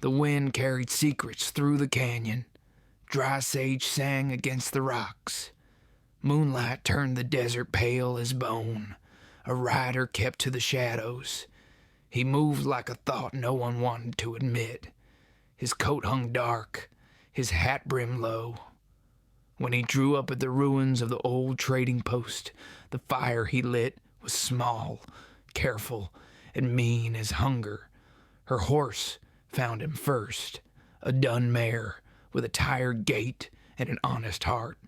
The wind carried secrets through the canyon. Dry sage sang against the rocks. Moonlight turned the desert pale as bone. A rider kept to the shadows. He moved like a thought no one wanted to admit. His coat hung dark, his hat brim low. When he drew up at the ruins of the old trading post, the fire he lit was small, careful, and mean as hunger. Her horse found him first, a dun mare with a tired gait and an honest heart.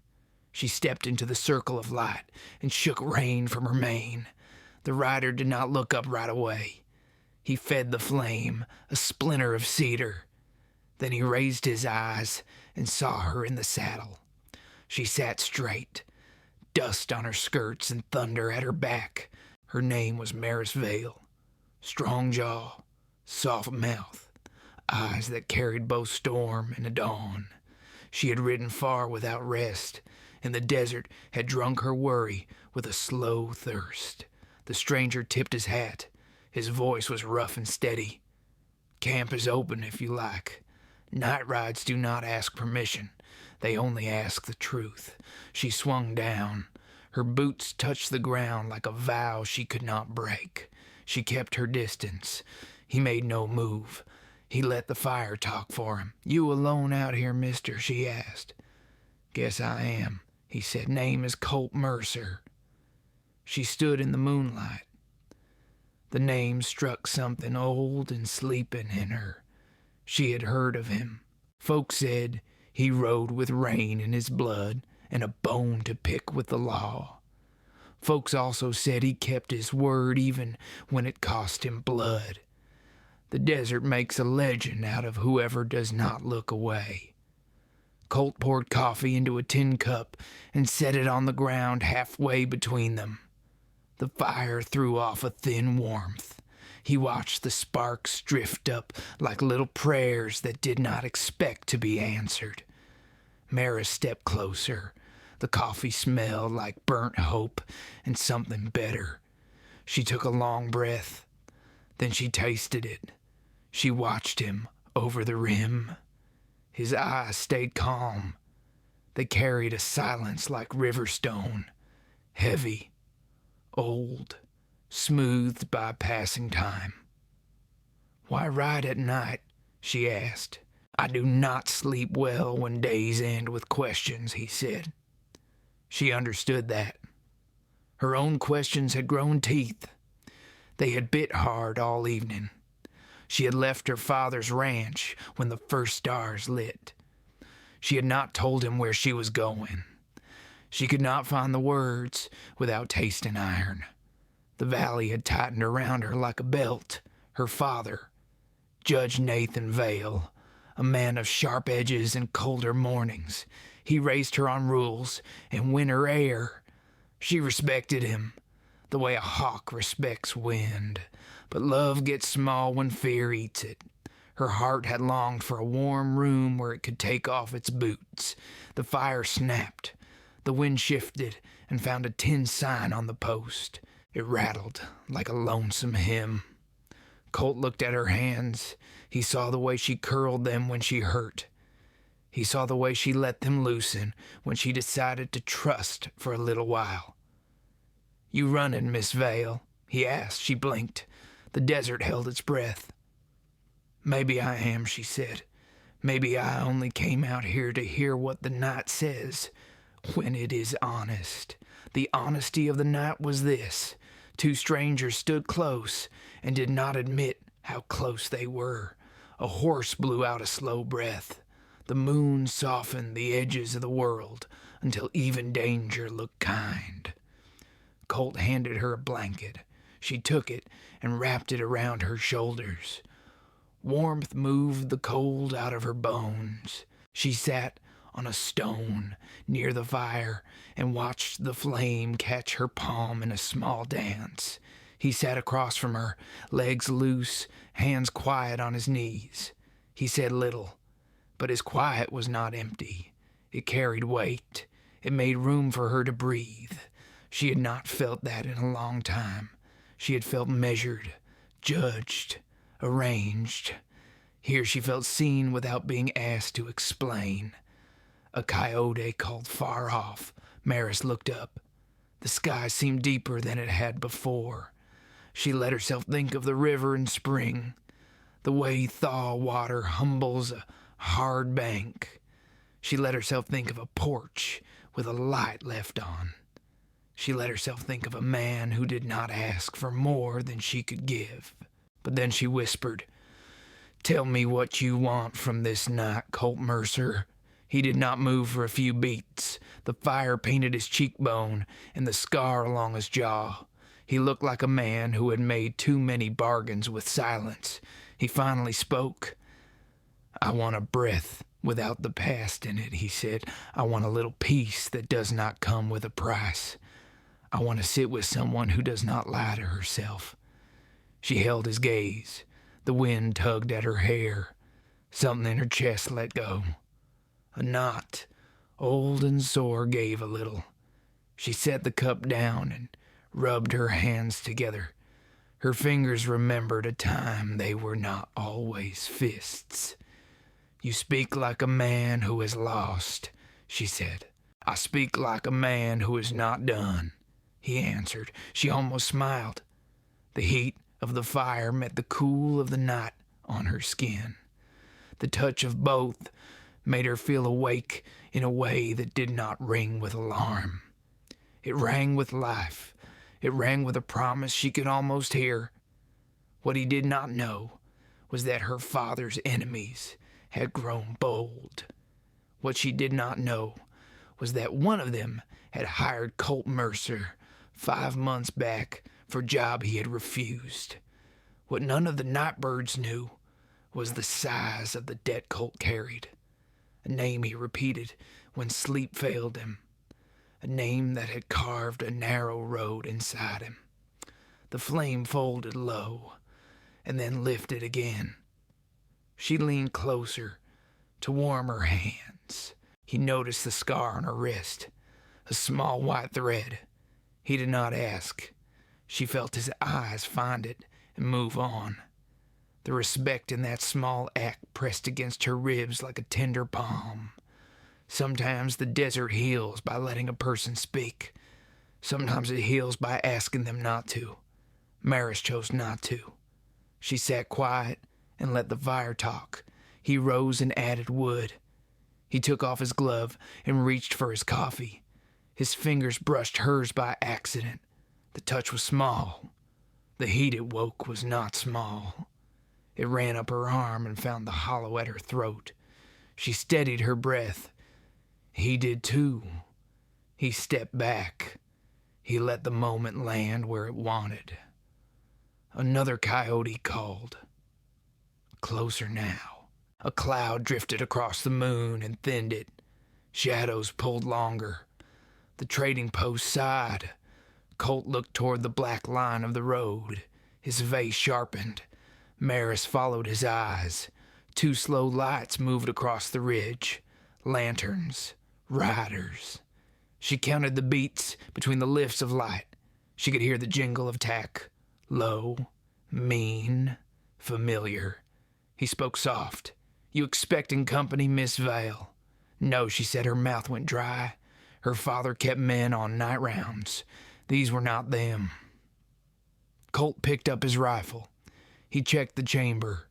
She stepped into the circle of light and shook rein from her mane. The rider did not look up right away. He fed the flame, a splinter of cedar. Then he raised his eyes and saw her in the saddle. She sat straight, dust on her skirts and thunder at her back. Her name was Maris Vale. Strong jaw, soft mouth, eyes that carried both storm and a dawn. She had ridden far without rest, and the desert had drunk her worry with a slow thirst. The stranger tipped his hat. His voice was rough and steady. Camp is open if you like. Night rides do not ask permission. They only ask the truth. She swung down. Her boots touched the ground like a vow she could not break. She kept her distance. He made no move. He let the fire talk for him. "You alone out here, mister?" she asked. "Guess I am," he said. "Name is Colt Mercer." She stood in the moonlight. The name struck something old and sleeping in her. She had heard of him. Folks said he rode with rain in his blood and a bone to pick with the law. Folks also said he kept his word even when it cost him blood. The desert makes a legend out of whoever does not look away. Colt poured coffee into a tin cup and set it on the ground halfway between them. The fire threw off a thin warmth. He watched the sparks drift up like little prayers that did not expect to be answered. Maris stepped closer. The coffee smelled like burnt hope and something better. She took a long breath. Then she tasted it. She watched him over the rim. His eyes stayed calm. They carried a silence like river stone, heavy, old, smoothed by passing time. "Why ride at night?" she asked. "I do not sleep well when days end with questions," he said. She understood that. Her own questions had grown teeth. They had bit hard all evening. She had left her father's ranch when the first stars lit. She had not told him where she was going. She could not find the words without tasting iron. The valley had tightened around her like a belt. Her father, Judge Nathan Vale, a man of sharp edges and colder mornings. He raised her on rules and winter air. She respected him, the way a hawk respects wind. But love gets small when fear eats it. Her heart had longed for a warm room where it could take off its boots. The fire snapped. The wind shifted and found a tin sign on the post. It rattled like a lonesome hymn. Colt looked at her hands. He saw the way she curled them when she hurt. He saw the way she let them loosen when she decided to trust for a little while. "You running, Miss Vale?" he asked. She blinked. The desert held its breath. "Maybe I am," she said. "Maybe I only came out here to hear what the night says, when it is honest." The honesty of the night was this. Two strangers stood close and did not admit how close they were. A horse blew out a slow breath. The moon softened the edges of the world until even danger looked kind. Colt handed her a blanket. She took it and wrapped it around her shoulders. Warmth moved the cold out of her bones. She sat on a stone near the fire and watched the flame catch her palm in a small dance. He sat across from her, legs loose, hands quiet on his knees. He said little, but his quiet was not empty. It carried weight. It made room for her to breathe. She had not felt that in a long time. She had felt measured, judged, arranged. Here she felt seen without being asked to explain. A coyote called far off. Maris looked up. The sky seemed deeper than it had before. She let herself think of the river in spring, the way thaw water humbles a hard bank. She let herself think of a porch with a light left on. She let herself think of a man who did not ask for more than she could give. But then she whispered, "Tell me what you want from this night, Colt Mercer." He did not move for a few beats. The fire painted his cheekbone and the scar along his jaw. He looked like a man who had made too many bargains with silence. He finally spoke. "I want a breath without the past in it," he said. "I want a little peace that does not come with a price. I want to sit with someone who does not lie to herself." She held his gaze. The wind tugged at her hair. Something in her chest let go. A knot, old and sore, gave a little. She set the cup down and rubbed her hands together. Her fingers remembered a time they were not always fists. "You speak like a man who is lost," she said. "I speak like a man who is not done," he answered. She almost smiled. The heat of the fire met the cool of the night on her skin. The touch of both made her feel awake in a way that did not ring with alarm. It rang with life. It rang with a promise she could almost hear. What he did not know was that her father's enemies had grown bold. What she did not know was that one of them had hired Colt Mercer 5 months back for a job he had refused. What none of the nightbirds knew was the size of the debt Colt carried. A name he repeated when sleep failed him. A name that had carved a narrow road inside him. The flame folded low and then lifted again. She leaned closer to warm her hands. He noticed the scar on her wrist, a small white thread. He did not ask. She felt his eyes find it and move on. The respect in that small act pressed against her ribs like a tender palm. Sometimes the desert heals by letting a person speak. Sometimes it heals by asking them not to. Maris chose not to. She sat quiet and let the fire talk. He rose and added wood. He took off his glove and reached for his coffee. His fingers brushed hers by accident. The touch was small. The heat it woke was not small. It ran up her arm and found the hollow at her throat. She steadied her breath. He did too. He stepped back. He let the moment land where it wanted. Another coyote called. Closer now. A cloud drifted across the moon and thinned it. Shadows pulled longer. The trading post sighed. Colt looked toward the black line of the road. His face sharpened. Maris followed his eyes. 2 slow lights moved across the ridge. Lanterns. Riders. She counted the beats between the lifts of light. She could hear the jingle of tack. Low, mean, familiar. He spoke soft. "You expecting company, Miss Vale?" "No," she said. Her mouth went dry. Her father kept men on night rounds. These were not them. Colt picked up his rifle. He checked the chamber.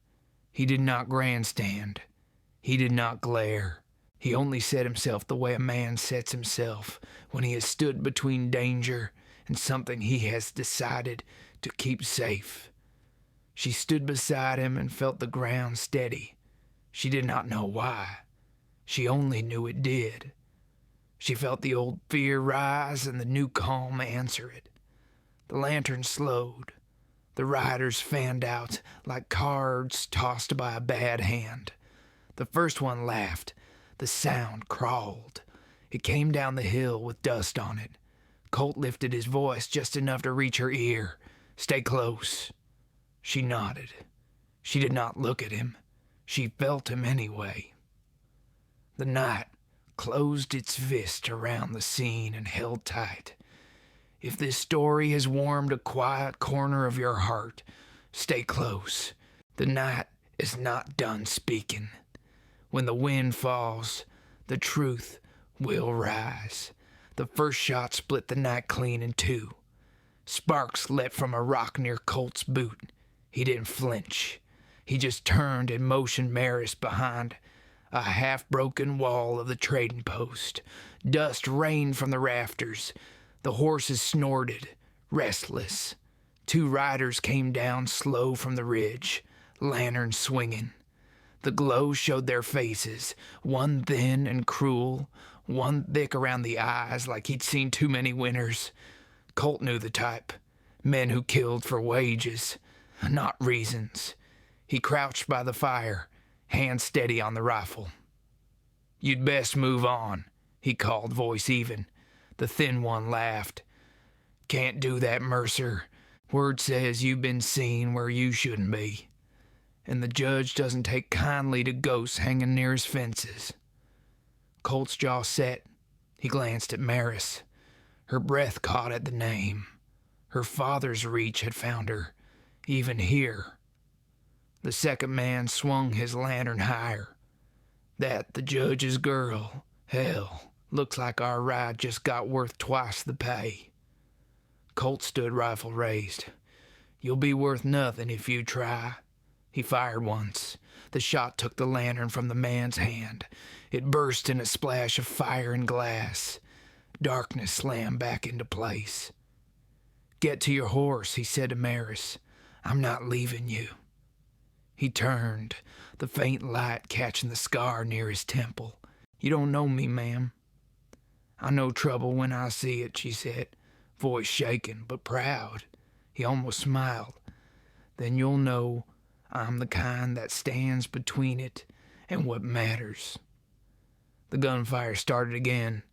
He did not grandstand. He did not glare. He only set himself the way a man sets himself when he has stood between danger and something he has decided to keep safe. She stood beside him and felt the ground steady. She did not know why. She only knew it did. She felt the old fear rise and the new calm answer it. The lantern slowed. The riders fanned out like cards tossed by a bad hand. The first one laughed. The sound crawled. It came down the hill with dust on it. Colt lifted his voice just enough to reach her ear. "Stay close." She nodded. She did not look at him. She felt him anyway. The night closed its fist around the scene and held tight. If this story has warmed a quiet corner of your heart, stay close. The night is not done speaking. When the wind falls, the truth will rise. The first shot split the night clean in two. Sparks leapt from a rock near Colt's boot. He didn't flinch. He just turned and motioned Maris behind a half-broken wall of the trading post. Dust rained from the rafters. The horses snorted, restless. Two riders came down slow from the ridge, lanterns swinging. The glow showed their faces, one thin and cruel, one thick around the eyes like he'd seen too many winners. Colt knew the type. Men who killed for wages, not reasons. He crouched by the fire, hand steady on the rifle. "You'd best move on," he called, voice even. The thin one laughed. "Can't do that, Mercer. Word says you've been seen where you shouldn't be. And the judge doesn't take kindly to ghosts hanging near his fences." Colt's jaw set. He glanced at Maris. Her breath caught at the name. Her father's reach had found her, even here. The second man swung his lantern higher. "That the judge's girl. Hell, looks like our ride just got worth twice the pay." Colt stood, rifle raised. "You'll be worth nothing if you try." He fired once. The shot took the lantern from the man's hand. It burst in a splash of fire and glass. Darkness slammed back into place. "Get to your horse," he said to Maris. "I'm not leaving you." He turned, the faint light catching the scar near his temple. "You don't know me, ma'am." "I know trouble when I see it," she said, voice shaken but proud. He almost smiled. "Then you'll know I'm the kind that stands between it and what matters." The gunfire started again.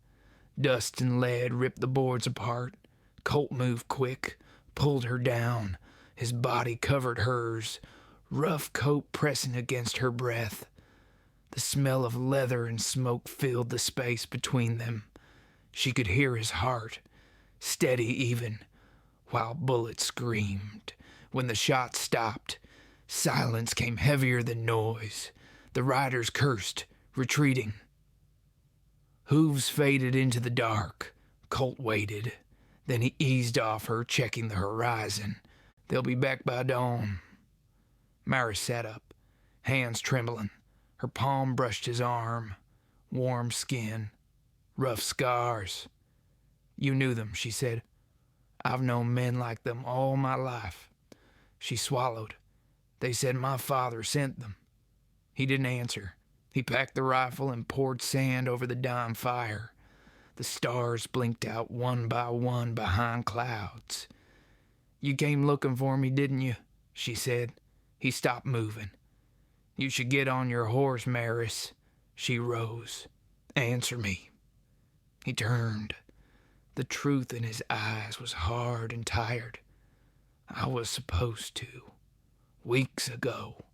Dust and lead ripped the boards apart. Colt moved quick, pulled her down. His body covered hers, rough coat pressing against her breath. The smell of leather and smoke filled the space between them. She could hear his heart, steady even, while bullets screamed. When the shot stopped, silence came heavier than noise. The riders cursed, retreating. Hooves faded into the dark. Colt waited. Then he eased off her, checking the horizon. "They'll be back by dawn." Maris sat up, hands trembling. Her palm brushed his arm. Warm skin, rough scars. "You knew them," she said. "I've known men like them all my life." She swallowed. "They said my father sent them." He didn't answer. He packed the rifle and poured sand over the dying fire. The stars blinked out one by one behind clouds. "You came looking for me, didn't you?" she said. He stopped moving. "You should get on your horse, Maris." She rose. "Answer me." He turned. The truth in his eyes was hard and tired. "I was supposed to. Weeks ago.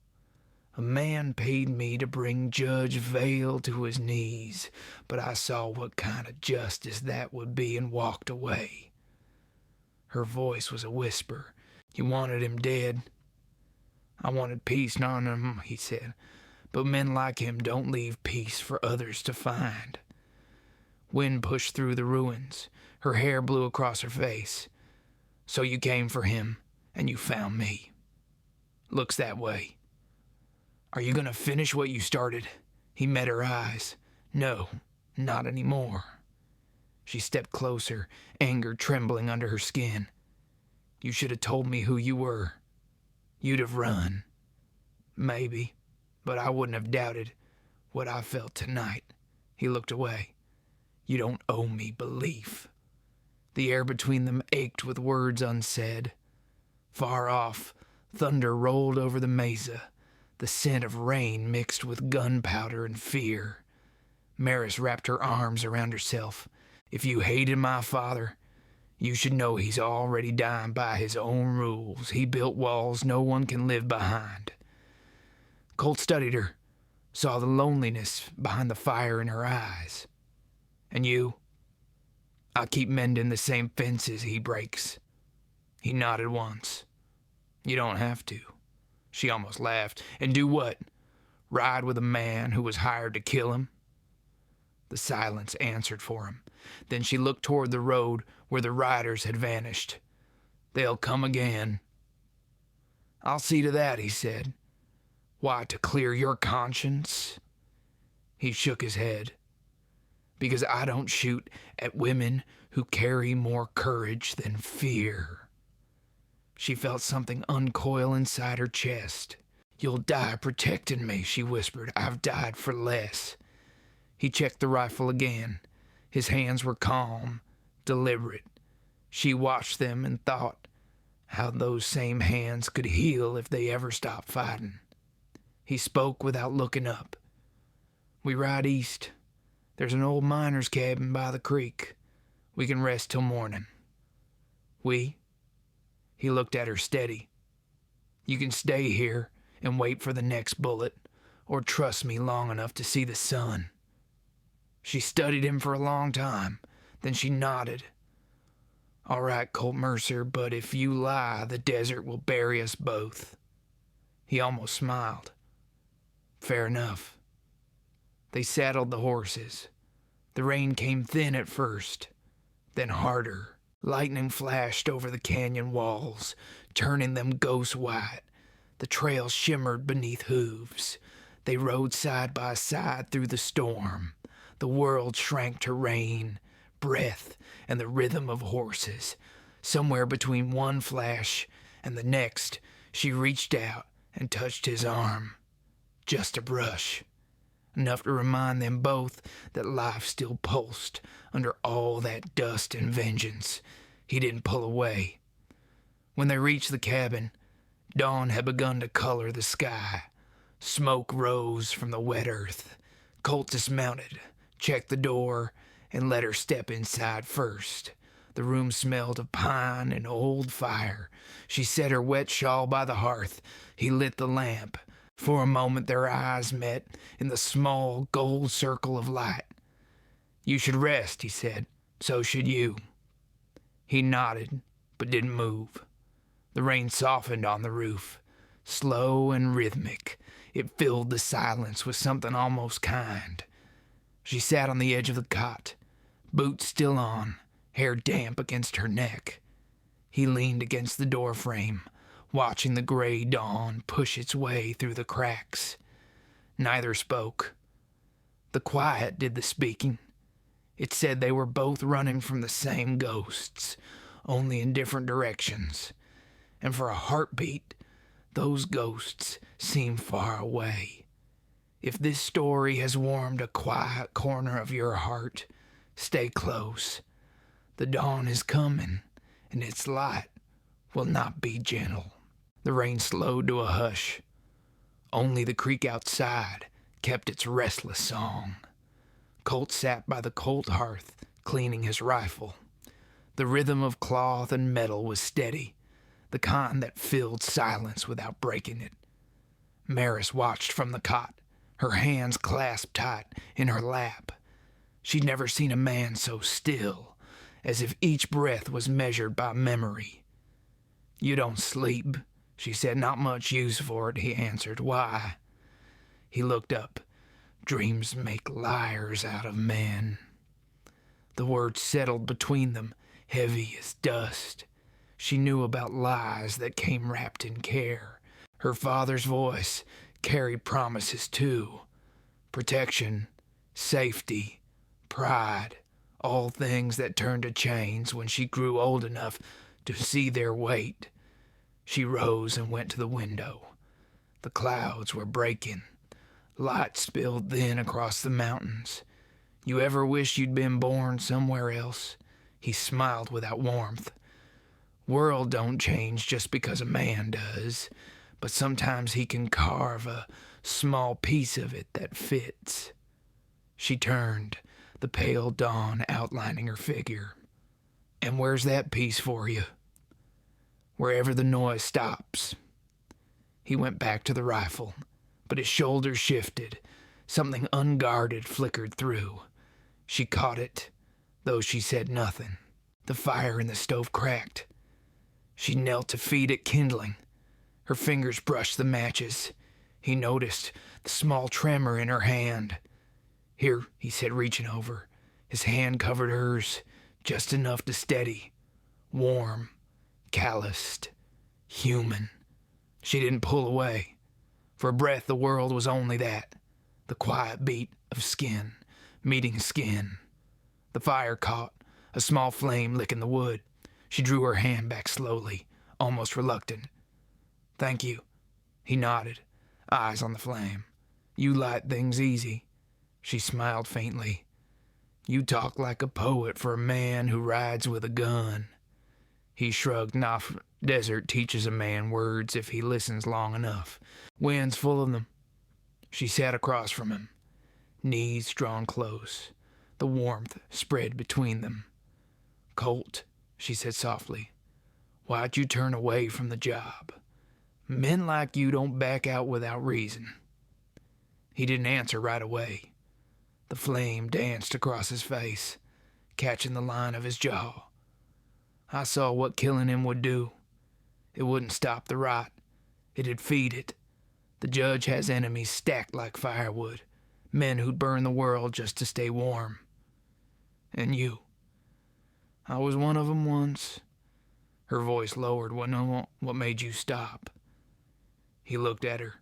A man paid me to bring Judge Vale to his knees, but I saw what kind of justice that would be and walked away." Her voice was a whisper. "You wanted him dead." "I wanted peace, none of him," he said. "But men like him don't leave peace for others to find." Wind pushed through the ruins. Her hair blew across her face. "So you came for him, and you found me." "Looks that way." "Are you going to finish what you started?" He met her eyes. "No, not anymore." She stepped closer, anger trembling under her skin. "You should have told me who you were. You'd have run." "Maybe, but I wouldn't have doubted what I felt tonight." He looked away. "You don't owe me belief." The air between them ached with words unsaid. Far off, thunder rolled over the mesa, the scent of rain mixed with gunpowder and fear. Maris wrapped her arms around herself. "If you hated my father, you should know he's already dying by his own rules. He built walls no one can live behind." Colt studied her, saw the loneliness behind the fire in her eyes. "And you?" "I keep mending the same fences he breaks." He nodded once. "You don't have to." She almost laughed. And do what? Ride with a man who was hired to kill him? The silence answered for him. Then she looked toward the road where the riders had vanished. They'll come again. I'll see to that, he said. Why, to clear your conscience? He shook his head. Because I don't shoot at women who carry more courage than fear. She felt something uncoil inside her chest. You'll die protecting me, she whispered. I've died for less. He checked the rifle again. His hands were calm, deliberate. She watched them and thought how those same hands could heal if they ever stopped fighting. He spoke without looking up. We ride east. There's an old miner's cabin by the creek. We can rest till morning. We? He looked at her steady. You can stay here and wait for the next bullet, or trust me long enough to see the sun. She studied him for a long time. Then she nodded. All right, Colt Mercer, but if you lie, the desert will bury us both. He almost smiled. Fair enough. They saddled the horses. The rain came thin at first, then harder. Lightning flashed over the canyon walls, turning them ghost white. The trail shimmered beneath hooves. They rode side by side through the storm. The world shrank to rain, breath, and the rhythm of horses. Somewhere between one flash and the next, she reached out and touched his arm. Just a brush. Enough to remind them both that life still pulsed under all that dust and vengeance. He didn't pull away. When they reached the cabin, dawn had begun to color the sky. Smoke rose from the wet earth. Colt dismounted, checked the door, and let her step inside first. The room smelled of pine and old fire. She set her wet shawl by the hearth. He lit the lamp. For a moment their eyes met in the small gold circle of light. You should rest, he said. So should you. He nodded, but didn't move. The rain softened on the roof. Slow and rhythmic, it filled the silence with something almost kind. She sat on the edge of the cot, boots still on, hair damp against her neck. He leaned against the doorframe, watching the gray dawn push its way through the cracks. Neither spoke. The quiet did the speaking. It said they were both running from the same ghosts, only in different directions. And for a heartbeat, those ghosts seemed far away. If this story has warmed a quiet corner of your heart, stay close. The dawn is coming, and its light will not be gentle. The rain slowed to a hush. Only the creek outside kept its restless song. Colt sat by the cold hearth, cleaning his rifle. The rhythm of cloth and metal was steady, the kind that filled silence without breaking it. Maris watched from the cot, her hands clasped tight in her lap. She'd never seen a man so still, as if each breath was measured by memory. You don't sleep, she said. Not much use for it, he answered. Why? He looked up. Dreams make liars out of men. The words settled between them, heavy as dust. She knew about lies that came wrapped in care. Her father's voice carried promises too. Protection, safety, pride, all things that turned to chains when she grew old enough to see their weight. She rose and went to the window. The clouds were breaking. Light spilled thin across the mountains. You ever wish you'd been born somewhere else? He smiled without warmth. World don't change just because a man does, but sometimes he can carve a small piece of it that fits. She turned, the pale dawn outlining her figure. And where's that piece for you? Wherever the noise stops. He went back to the rifle, but his shoulders shifted. Something unguarded flickered through. She caught it, though she said nothing. The fire in the stove cracked. She knelt to feed it kindling. Her fingers brushed the matches. He noticed the small tremor in her hand. "Here," he said, reaching over. His hand covered hers, just enough to steady. Warm, calloused, human. She didn't pull away. For a breath, the world was only that. The quiet beat of skin meeting skin. The fire caught, a small flame licking the wood. She drew her hand back slowly, almost reluctant. "Thank you." He nodded, eyes on the flame. "You light things easy." She smiled faintly. "You talk like a poet for a man who rides with a gun." He shrugged. Desert teaches a man words if he listens long enough. Wind's full of them. She sat across from him, knees drawn close. The warmth spread between them. "Colt," she said softly, "why'd you turn away from the job? Men like you don't back out without reason." He didn't answer right away. The flame danced across his face, catching the line of his jaw. "I saw what killing him would do. It wouldn't stop the rot. It'd feed it. The judge has enemies stacked like firewood, men who'd burn the world just to stay warm. And you. I was one of 'em once." Her voice lowered. "What made you stop?" He looked at her.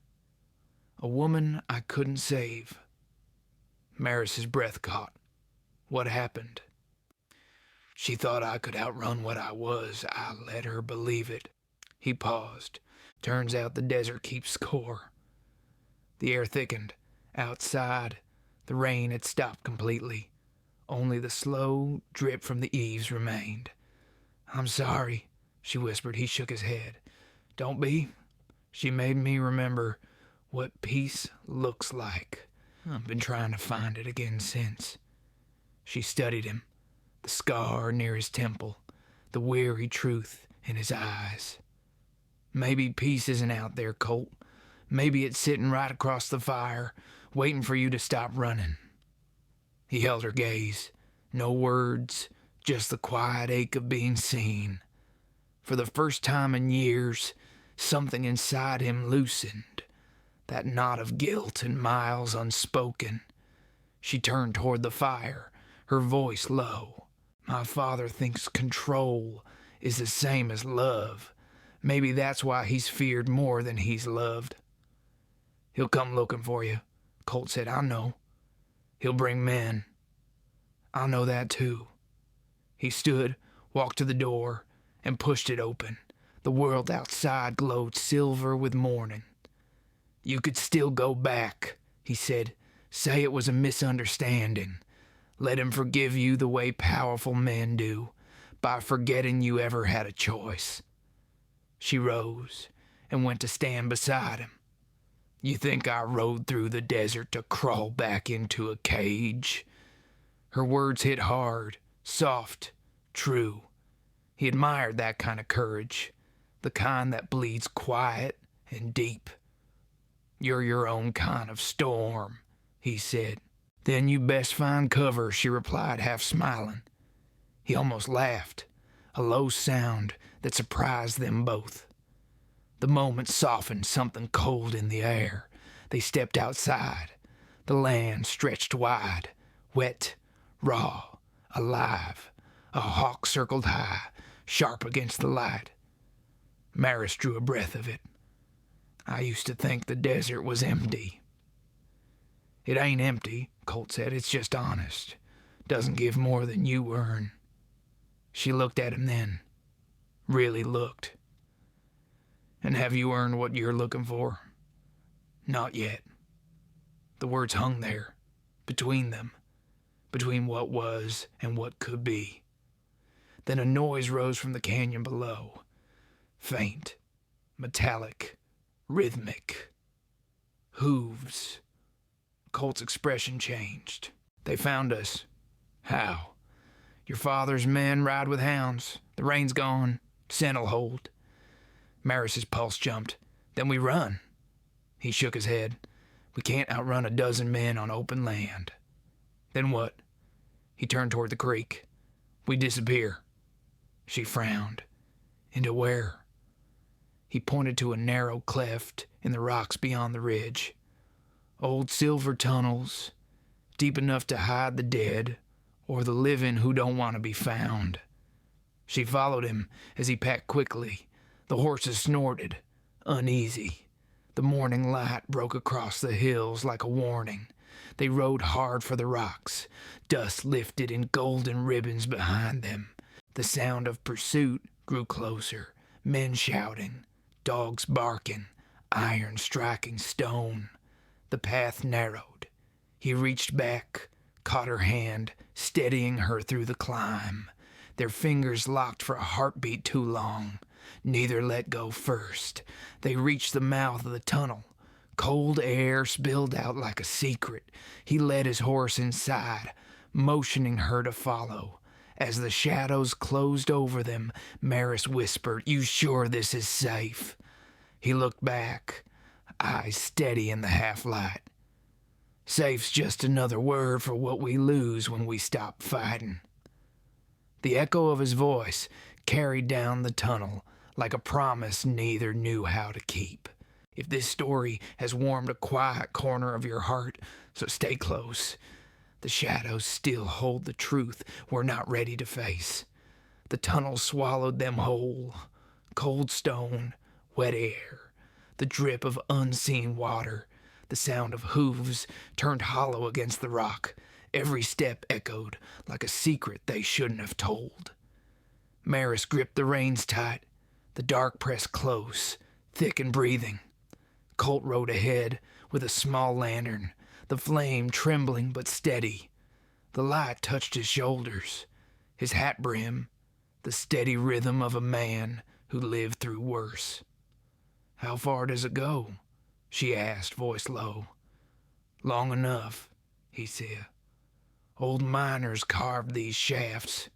"A woman I couldn't save." Maris's breath caught. "What happened?" "She thought I could outrun what I was. I let her believe it." He paused. "Turns out the desert keeps score." The air thickened. Outside, the rain had stopped completely. Only the slow drip from the eaves remained. "I'm sorry," she whispered. He shook his head. "Don't be. She made me remember what peace looks like. I've been trying to find it again since." She studied him, the scar near his temple, the weary truth in his eyes. "Maybe peace isn't out there, Colt. Maybe it's sitting right across the fire, waiting for you to stop running." He held her gaze. No words, just the quiet ache of being seen. For the first time in years, something inside him loosened. That knot of guilt and miles unspoken. She turned toward the fire, her voice low. "My father thinks control is the same as love. Maybe that's why he's feared more than he's loved." "He'll come looking for you," Colt said. "I know. He'll bring men." "I know that too." He stood, walked to the door, and pushed it open. The world outside glowed silver with morning. "You could still go back," he said. "Say it was a misunderstanding. Let him forgive you the way powerful men do, by forgetting you ever had a choice." She rose and went to stand beside him. "You think I rode through the desert to crawl back into a cage?" Her words hit hard, soft, true. He admired that kind of courage, the kind that bleeds quiet and deep. "You're your own kind of storm," he said. "Then you best find cover," she replied, half smiling. He almost laughed, a low sound that surprised them both. The moment softened something cold in the air. They stepped outside. The land stretched wide, wet, raw, alive. A hawk circled high, sharp against the light. Maris drew a breath of it. "I used to think the desert was empty." "It ain't empty," Colt said. "It's just honest. Doesn't give more than you earn." She looked at him then. Really looked. "And have you earned what you're looking for?" "Not yet." The words hung there, between them, between what was and what could be. Then a noise rose from the canyon below. Faint, metallic, rhythmic. Hooves. Colt's expression changed. "They found us." "How?" "Your father's men ride with hounds. The rain's gone. Scent'll hold." Maris's pulse jumped. "Then we run." He shook his head. "We can't outrun a dozen men on open land." "Then what?" He turned toward the creek. "We disappear." She frowned. "Into where?" He pointed to a narrow cleft in the rocks beyond the ridge. Old silver tunnels, deep enough to hide the dead or the living who don't want to be found. She followed him as he packed quickly. The horses snorted, uneasy. The morning light broke across the hills like a warning. They rode hard for the rocks. Dust lifted in golden ribbons behind them. The sound of pursuit grew closer. Men shouting, dogs barking, iron striking stone. The path narrowed. He reached back, caught her hand, steadying her through the climb. Their fingers locked for a heartbeat too long. Neither let go first. They reached the mouth of the tunnel. Cold air spilled out like a secret. He led his horse inside, motioning her to follow. As the shadows closed over them, Maris whispered, "You sure this is safe?" He looked back, eyes steady in the half-light. "Safe's just another word for what we lose when we stop fighting." The echo of his voice carried down the tunnel like a promise neither knew how to keep. If this story has warmed a quiet corner of your heart, so stay close. The shadows still hold the truth we're not ready to face. The tunnel swallowed them whole. Cold stone, wet air, the drip of unseen water, the sound of hooves turned hollow against the rock. Every step echoed like a secret they shouldn't have told. Maris gripped the reins tight. The dark pressed close, thick and breathing. Colt rode ahead with a small lantern, the flame trembling but steady. The light touched his shoulders, his hat brim, the steady rhythm of a man who lived through worse. "How far does it go?" she asked, voice low. "Long enough," he said. "Old miners carved these shafts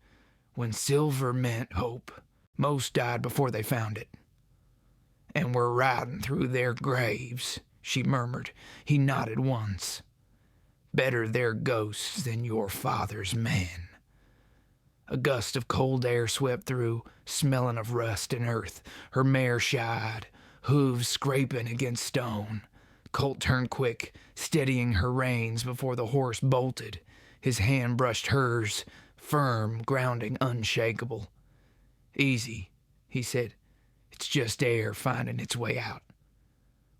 when silver meant hope. Most died before they found it. And we're riding through their graves," she murmured. He nodded once. "Better their ghosts than your father's men." A gust of cold air swept through, smelling of rust and earth. Her mare shied, hooves scraping against stone. Colt turned quick, steadying her reins before the horse bolted. His hand brushed hers, firm, grounding, unshakable. "Easy," he said. "It's just air finding its way out."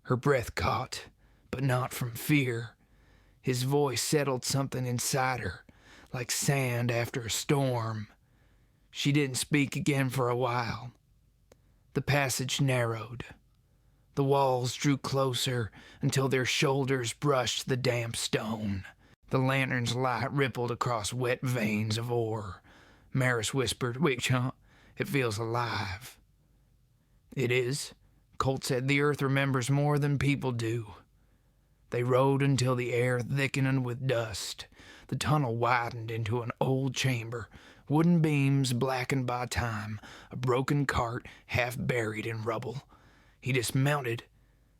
Her breath caught, but not from fear. His voice settled something inside her, like sand after a storm. She didn't speak again for a while. The passage narrowed. The walls drew closer until their shoulders brushed the damp stone. The lantern's light rippled across wet veins of ore. Maris whispered, "Wait, chump. It feels alive." "It is," Colt said. "The earth remembers more than people do." They rode until the air thickened with dust. The tunnel widened into an old chamber, wooden beams blackened by time, a broken cart half buried in rubble. He dismounted,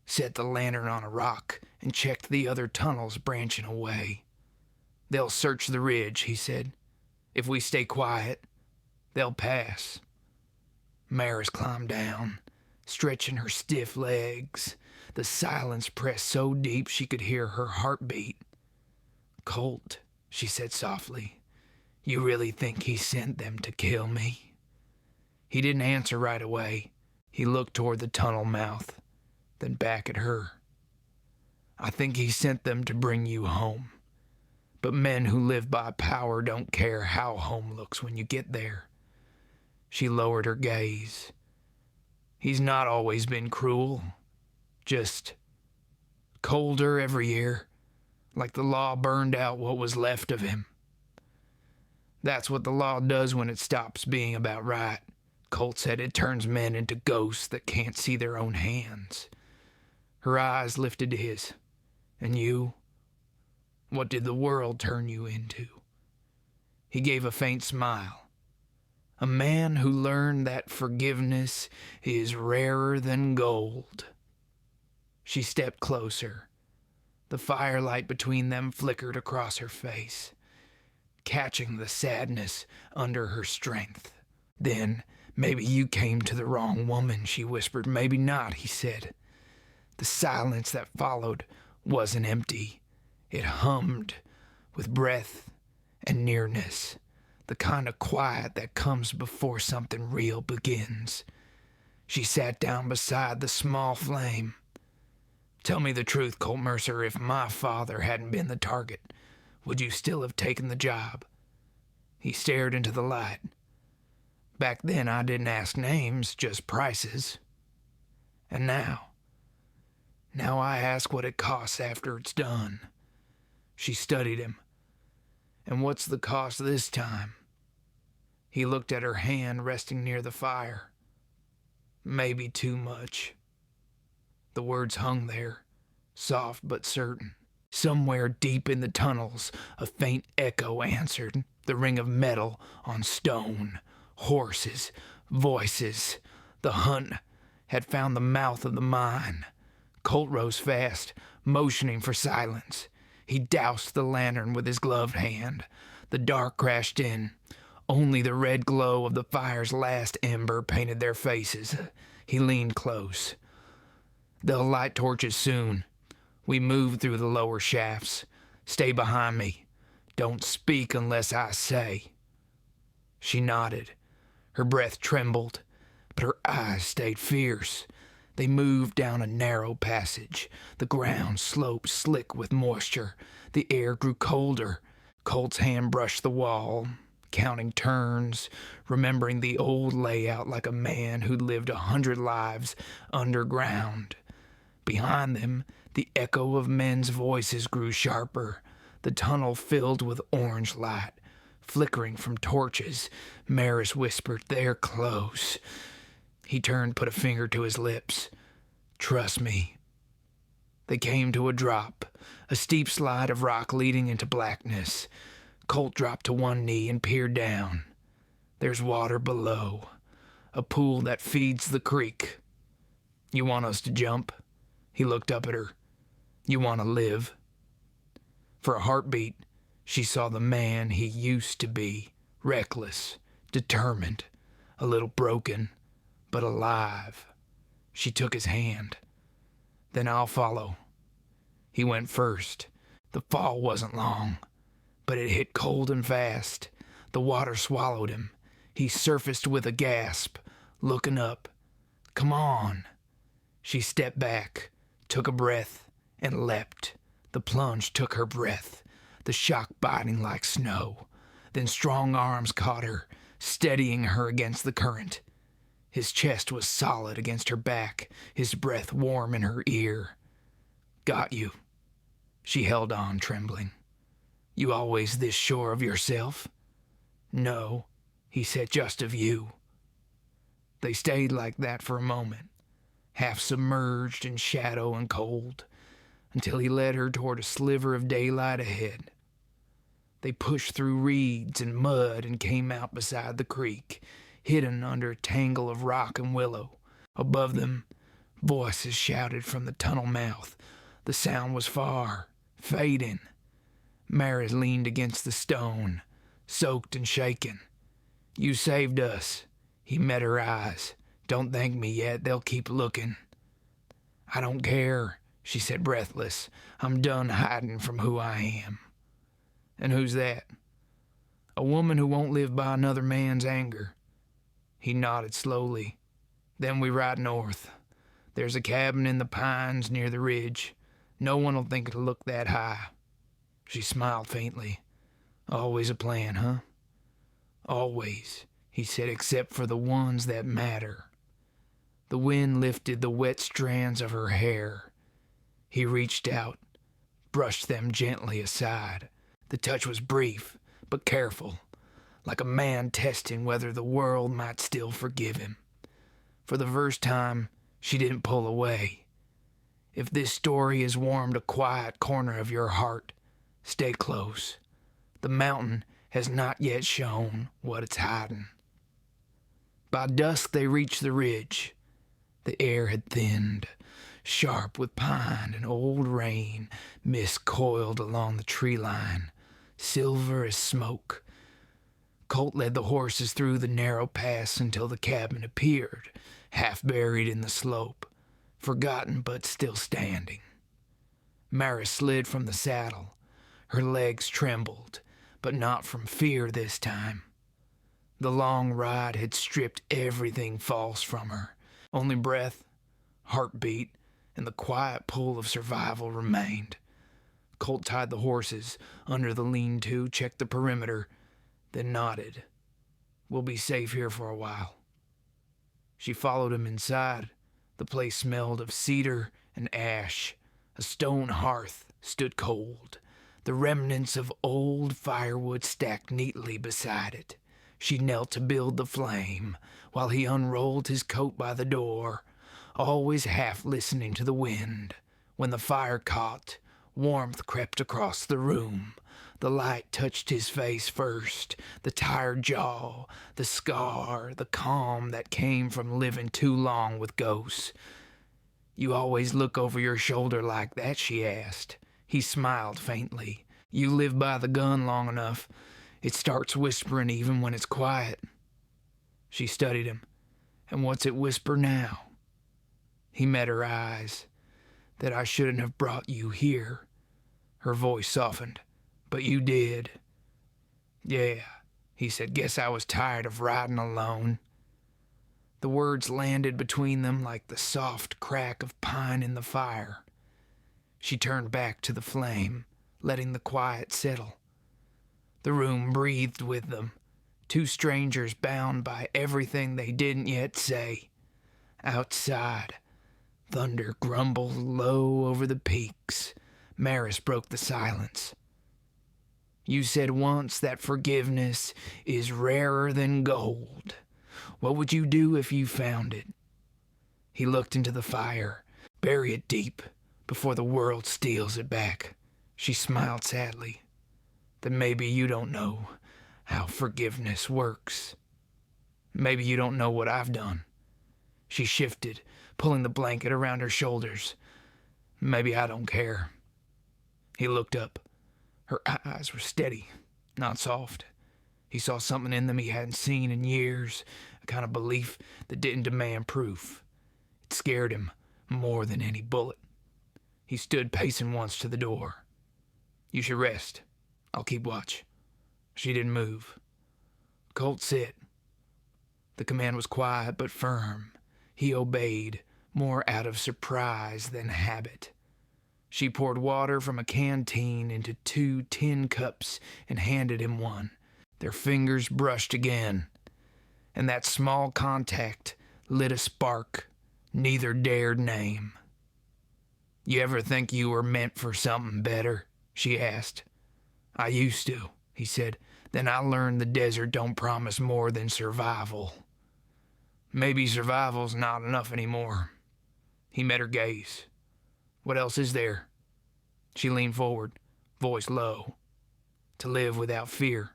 set the lantern on a rock, and checked the other tunnels branching away. "They'll search the ridge," he said. "If we stay quiet, they'll pass." Maris climbed down, stretching her stiff legs. The silence pressed so deep she could hear her heartbeat. "Colt," she said softly, "you really think he sent them to kill me?" He didn't answer right away. He looked toward the tunnel mouth, then back at her. "I think he sent them to bring you home. But men who live by power don't care how home looks when you get there." She lowered her gaze. "He's not always been cruel. Just colder every year, like the law burned out what was left of him." "That's what the law does when it stops being about right," Colt said. "It turns men into ghosts that can't see their own hands." Her eyes lifted to his. "And you? What did the world turn you into?" He gave a faint smile. "A man who learned that forgiveness is rarer than gold." She stepped closer. The firelight between them flickered across her face, catching the sadness under her strength. Then, "Maybe you came to the wrong woman," she whispered. "Maybe not," he said. The silence that followed wasn't empty. It hummed with breath and nearness, the kind of quiet that comes before something real begins. She sat down beside the small flame. "Tell me the truth, Colt Mercer. If my father hadn't been the target, would you still have taken the job?" He stared into the light. "Back then I didn't ask names, just prices. And now I ask what it costs after it's done." She studied him. "And what's the cost this time?" He looked at her hand resting near the fire. "Maybe too much." The words hung there, soft but certain. Somewhere deep in the tunnels, a faint echo answered, the ring of metal on stone, horses, voices. The hunt had found the mouth of the mine. Colt rose fast, motioning for silence. He doused the lantern with his gloved hand. The dark crashed in. Only the red glow of the fire's last ember painted their faces. He leaned close. "They'll light torches soon. We move through the lower shafts. Stay behind me. Don't speak unless I say." She nodded. Her breath trembled, but her eyes stayed fierce. They moved down a narrow passage. The ground sloped slick with moisture. The air grew colder. Colt's hand brushed the wall, counting turns, remembering the old layout like a man who'd lived 100 lives underground. Behind them, the echo of men's voices grew sharper. The tunnel filled with orange light, flickering from torches. Maris whispered, "They're close." He turned, put a finger to his lips. "Trust me." They came to a drop, a steep slide of rock leading into blackness. Colt dropped to one knee and peered down. There's water below, a pool that feeds the creek. "You want us to jump?" He looked up at her. "You want to live?" For a heartbeat, she saw the man he used to be, reckless, determined, a little broken, but alive. She took his hand. "Then I'll follow." He went first. The fall wasn't long, but it hit cold and fast. The water swallowed him. He surfaced with a gasp, looking up. "Come on." She stepped back, took a breath, and leapt. The plunge took her breath, the shock biting like snow. Then strong arms caught her, steadying her against the current. His chest was solid against her back, his breath warm in her ear. "Got you." She held on, trembling. "You always this sure of yourself?" "No," he said, "just of you." They stayed like that for a moment, half submerged in shadow and cold, until he led her toward a sliver of daylight ahead. They pushed through reeds and mud and came out beside the creek, hidden under a tangle of rock and willow. Above them, voices shouted from the tunnel mouth. The sound was far, fading. Maris leaned against the stone, soaked and shaken. "You saved us." He met her eyes. "Don't thank me yet. They'll keep looking." "I don't care," she said, breathless. "I'm done hiding from who I am." "And who's that?" "A woman who won't live by another man's anger." He nodded slowly. "Then we ride north. There's a cabin in the pines near the ridge. No one'll think it'll look that high." She smiled faintly. "Always a plan, huh?" "Always," he said, "except for the ones that matter." The wind lifted the wet strands of her hair. He reached out, brushed them gently aside. The touch was brief, but careful, like a man testing whether the world might still forgive him. For the first time, she didn't pull away. If this story has warmed a quiet corner of your heart, stay close. The mountain has not yet shown what it's hiding. By dusk they reached the ridge. The air had thinned, sharp with pine and old rain. Mist coiled along the tree line, silver as smoke. Colt led the horses through the narrow pass until the cabin appeared, half buried in the slope, forgotten but still standing. Maris slid from the saddle. Her legs trembled, but not from fear this time. The long ride had stripped everything false from her. Only breath, heartbeat, and the quiet pull of survival remained. Colt tied the horses under the lean-to, checked the perimeter, then nodded. "We'll be safe here for a while." She followed him inside. The place smelled of cedar and ash. A stone hearth stood cold, the remnants of old firewood stacked neatly beside it. She knelt to build the flame, while he unrolled his coat by the door, always half listening to the wind. When the fire caught, warmth crept across the room. The light touched his face first, the tired jaw, the scar, the calm that came from living too long with ghosts. "You always look over your shoulder like that?" she asked. He smiled faintly. "You live by the gun long enough. It starts whispering even when it's quiet." She studied him. "And what's it whisper now?" He met her eyes. "That I shouldn't have brought you here." Her voice softened. "But you did." "Yeah," he said. "Guess I was tired of riding alone." The words landed between them like the soft crack of pine in the fire. She turned back to the flame, letting the quiet settle. The room breathed with them, two strangers bound by everything they didn't yet say. Outside, thunder grumbled low over the peaks. Maris broke the silence. "You said once that forgiveness is rarer than gold. What would you do if you found it?" He looked into the fire. "Bury it deep before the world steals it back." She smiled sadly. "Then maybe you don't know how forgiveness works. Maybe you don't know what I've done." She shifted, pulling the blanket around her shoulders. "Maybe I don't care." He looked up. Her eyes were steady, not soft. He saw something in them he hadn't seen in years, a kind of belief that didn't demand proof. It scared him more than any bullet. He stood pacing once to the door. "You should rest. I'll keep watch." She didn't move. "Colt, sit." The command was quiet but firm. He obeyed, more out of surprise than habit. She poured water from a canteen into 2 tin cups and handed him one. Their fingers brushed again, and that small contact lit a spark neither dared name. "You ever think you were meant for something better?" she asked. "I used to," he said. "Then I learned the desert don't promise more than survival. Maybe survival's not enough anymore." He met her gaze. "What else is there?" She leaned forward, voice low. "To live without fear.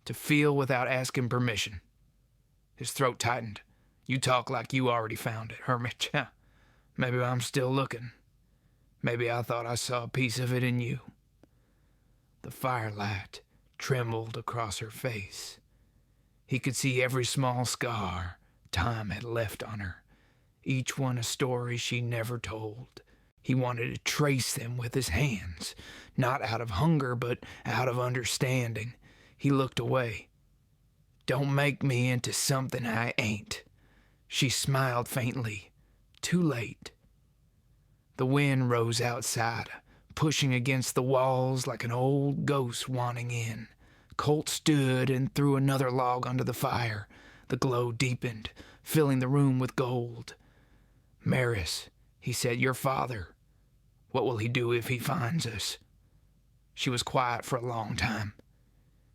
To feel without asking permission." His throat tightened. "You talk like you already found it, hermit." "Maybe I'm still looking. Maybe I thought I saw a piece of it in you." The firelight trembled across her face. He could see every small scar time had left on her, each one a story she never told. He wanted to trace them with his hands, not out of hunger, but out of understanding. He looked away. "Don't make me into something I ain't." She smiled faintly. Too late. The wind rose outside, pushing against the walls like an old ghost wanting in. Colt stood and threw another log onto the fire. The glow deepened, filling the room with gold. "Maris," he said, "your father. What will he do if he finds us?" She was quiet for a long time.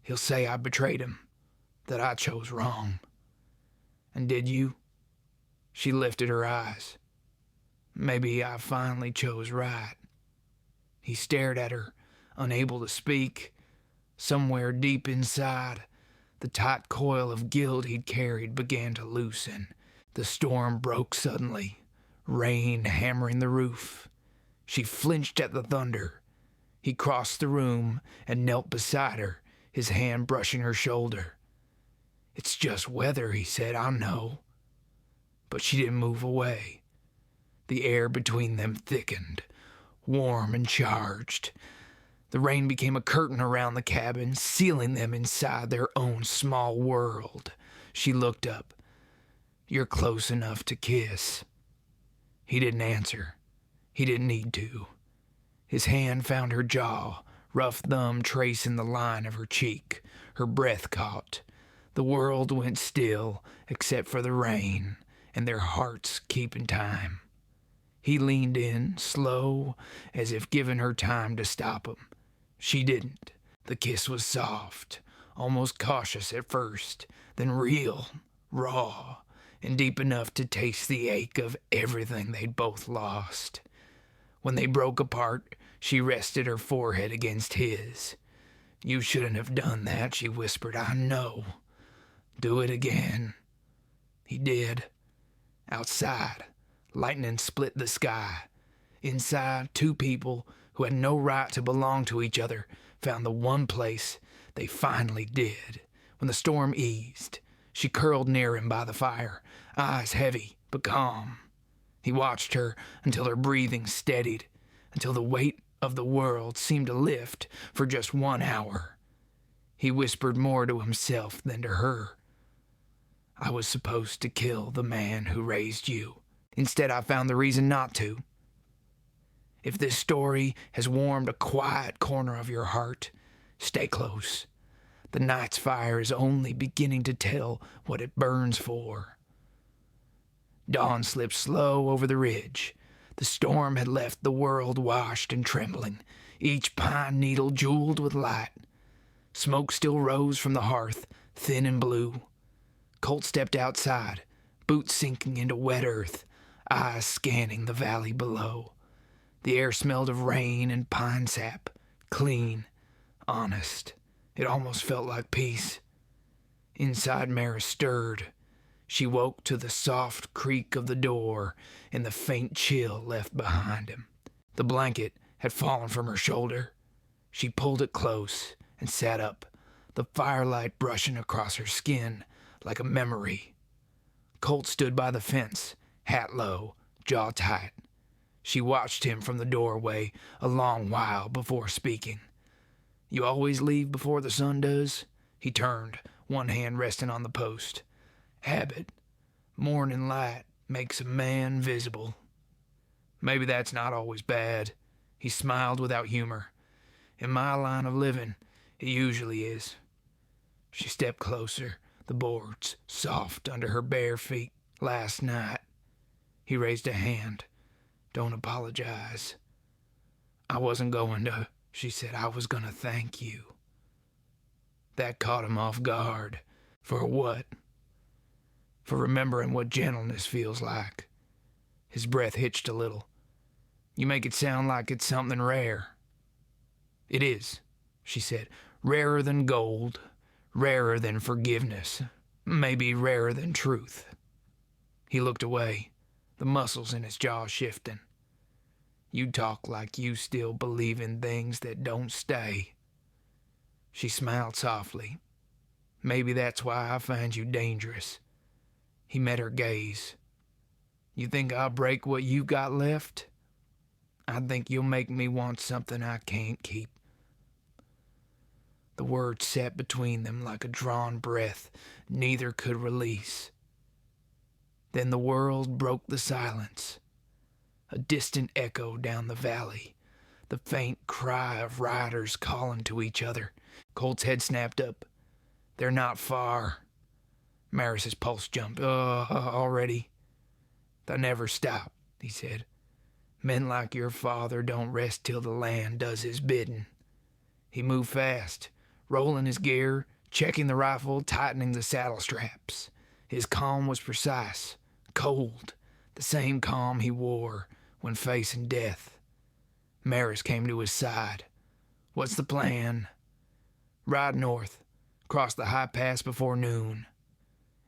"He'll say I betrayed him, that I chose wrong." "And did you?" She lifted her eyes. "Maybe I finally chose right." He stared at her, unable to speak. Somewhere deep inside, the tight coil of guilt he'd carried began to loosen. The storm broke suddenly, rain hammering the roof. She flinched at the thunder. He crossed the room and knelt beside her, his hand brushing her shoulder. "It's just weather," he said, "I know." But she didn't move away. The air between them thickened, warm and charged. The rain became a curtain around the cabin, sealing them inside their own small world. She looked up. "You're close enough to kiss." He didn't answer. He didn't need to. His hand found her jaw, rough thumb tracing the line of her cheek. Her breath caught. The world went still, except for the rain, and their hearts keeping time. He leaned in, slow, as if giving her time to stop him. She didn't. The kiss was soft, almost cautious at first, then real, raw, and deep enough to taste the ache of everything they'd both lost. When they broke apart, she rested her forehead against his. "You shouldn't have done that," she whispered. "I know. Do it again." He did. Outside, lightning split the sky. Inside, two people who had no right to belong to each other found the one place they finally did. When the storm eased, she curled near him by the fire, eyes heavy but calm. He watched her until her breathing steadied, until the weight of the world seemed to lift for just 1 hour. He whispered more to himself than to her. "I was supposed to kill the man who raised you. Instead, I found the reason not to. If this story has warmed a quiet corner of your heart, stay close. The night's fire is only beginning to tell what it burns for." Dawn slipped slow over the ridge. The storm had left the world washed and trembling, each pine needle jeweled with light. Smoke still rose from the hearth, thin and blue. Colt stepped outside, boots sinking into wet earth, eyes scanning the valley below. The air smelled of rain and pine sap, clean, honest. It almost felt like peace. Inside, Maris stirred. She woke to the soft creak of the door and the faint chill left behind him. The blanket had fallen from her shoulder. She pulled it close and sat up, the firelight brushing across her skin like a memory. Colt stood by the fence, hat low, jaw tight. She watched him from the doorway a long while before speaking. "You always leave before the sun does?" He turned, one hand resting on the post. "Habit. Morning light makes a man visible." "Maybe that's not always bad." He smiled without humor. "In my line of living, it usually is." She stepped closer, the boards soft under her bare feet. "Last night." He raised a hand. "Don't apologize." "I wasn't going to," she said. "I was going to thank you." That caught him off guard. For what? For remembering what gentleness feels like. His breath hitched a little. "You make it sound like it's something rare." "It is," she said. "Rarer than gold, rarer than forgiveness, maybe rarer than truth." He looked away, the muscles in his jaw shifting. "You talk like you still believe in things that don't stay." She smiled softly. "Maybe that's why I find you dangerous." He met her gaze. "You think I'll break what you've got left? I think you'll make me want something I can't keep." The words sat between them like a drawn breath neither could release. Then the world broke the silence. A distant echo down the valley, the faint cry of riders calling to each other. Colt's head snapped up. "They're not far." Maris's pulse jumped. Already?" "They'll never stop," he said. "Men like your father don't rest till the land does his bidding." He moved fast, rolling his gear, checking the rifle, tightening the saddle straps. His calm was precise, cold, the same calm he wore when facing death. Maris came to his side. "What's the plan?" "Ride north, cross the high pass before noon.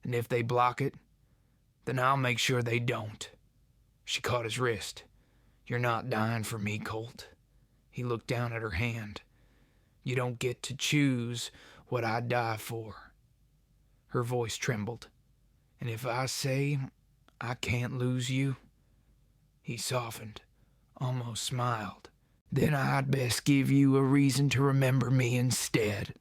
And if they block it, then I'll make sure they don't." She caught his wrist. "You're not dying for me, Colt." He looked down at her hand. "You don't get to choose what I die for." Her voice trembled. "And if I say I can't lose you," he softened, almost smiled, "then I'd best give you a reason to remember me instead."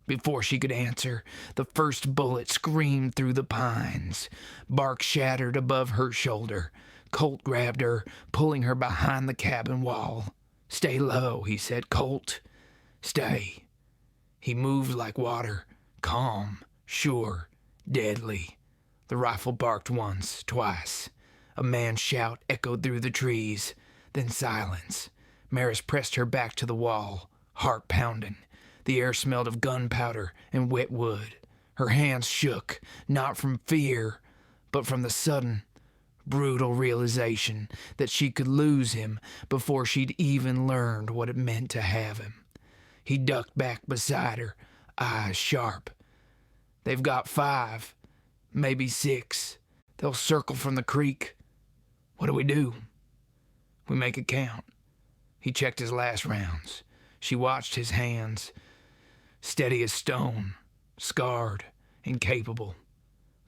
Before she could answer, the first bullet screamed through the pines. Bark shattered above her shoulder. Colt grabbed her, pulling her behind the cabin wall. "Stay low," he said. "Colt, stay." He moved like water, calm, sure, deadly. The rifle barked once, twice. A man's shout echoed through the trees. Then silence. Maris pressed her back to the wall, heart pounding. The air smelled of gunpowder and wet wood. Her hands shook, not from fear, but from the sudden, brutal realization that she could lose him before she'd even learned what it meant to have him. He ducked back beside her, eyes sharp. "They've got 5, maybe 6. They'll circle from the creek. What do we do?" "We make it count." He checked his last rounds. She watched his hands, steady as stone, scarred, incapable.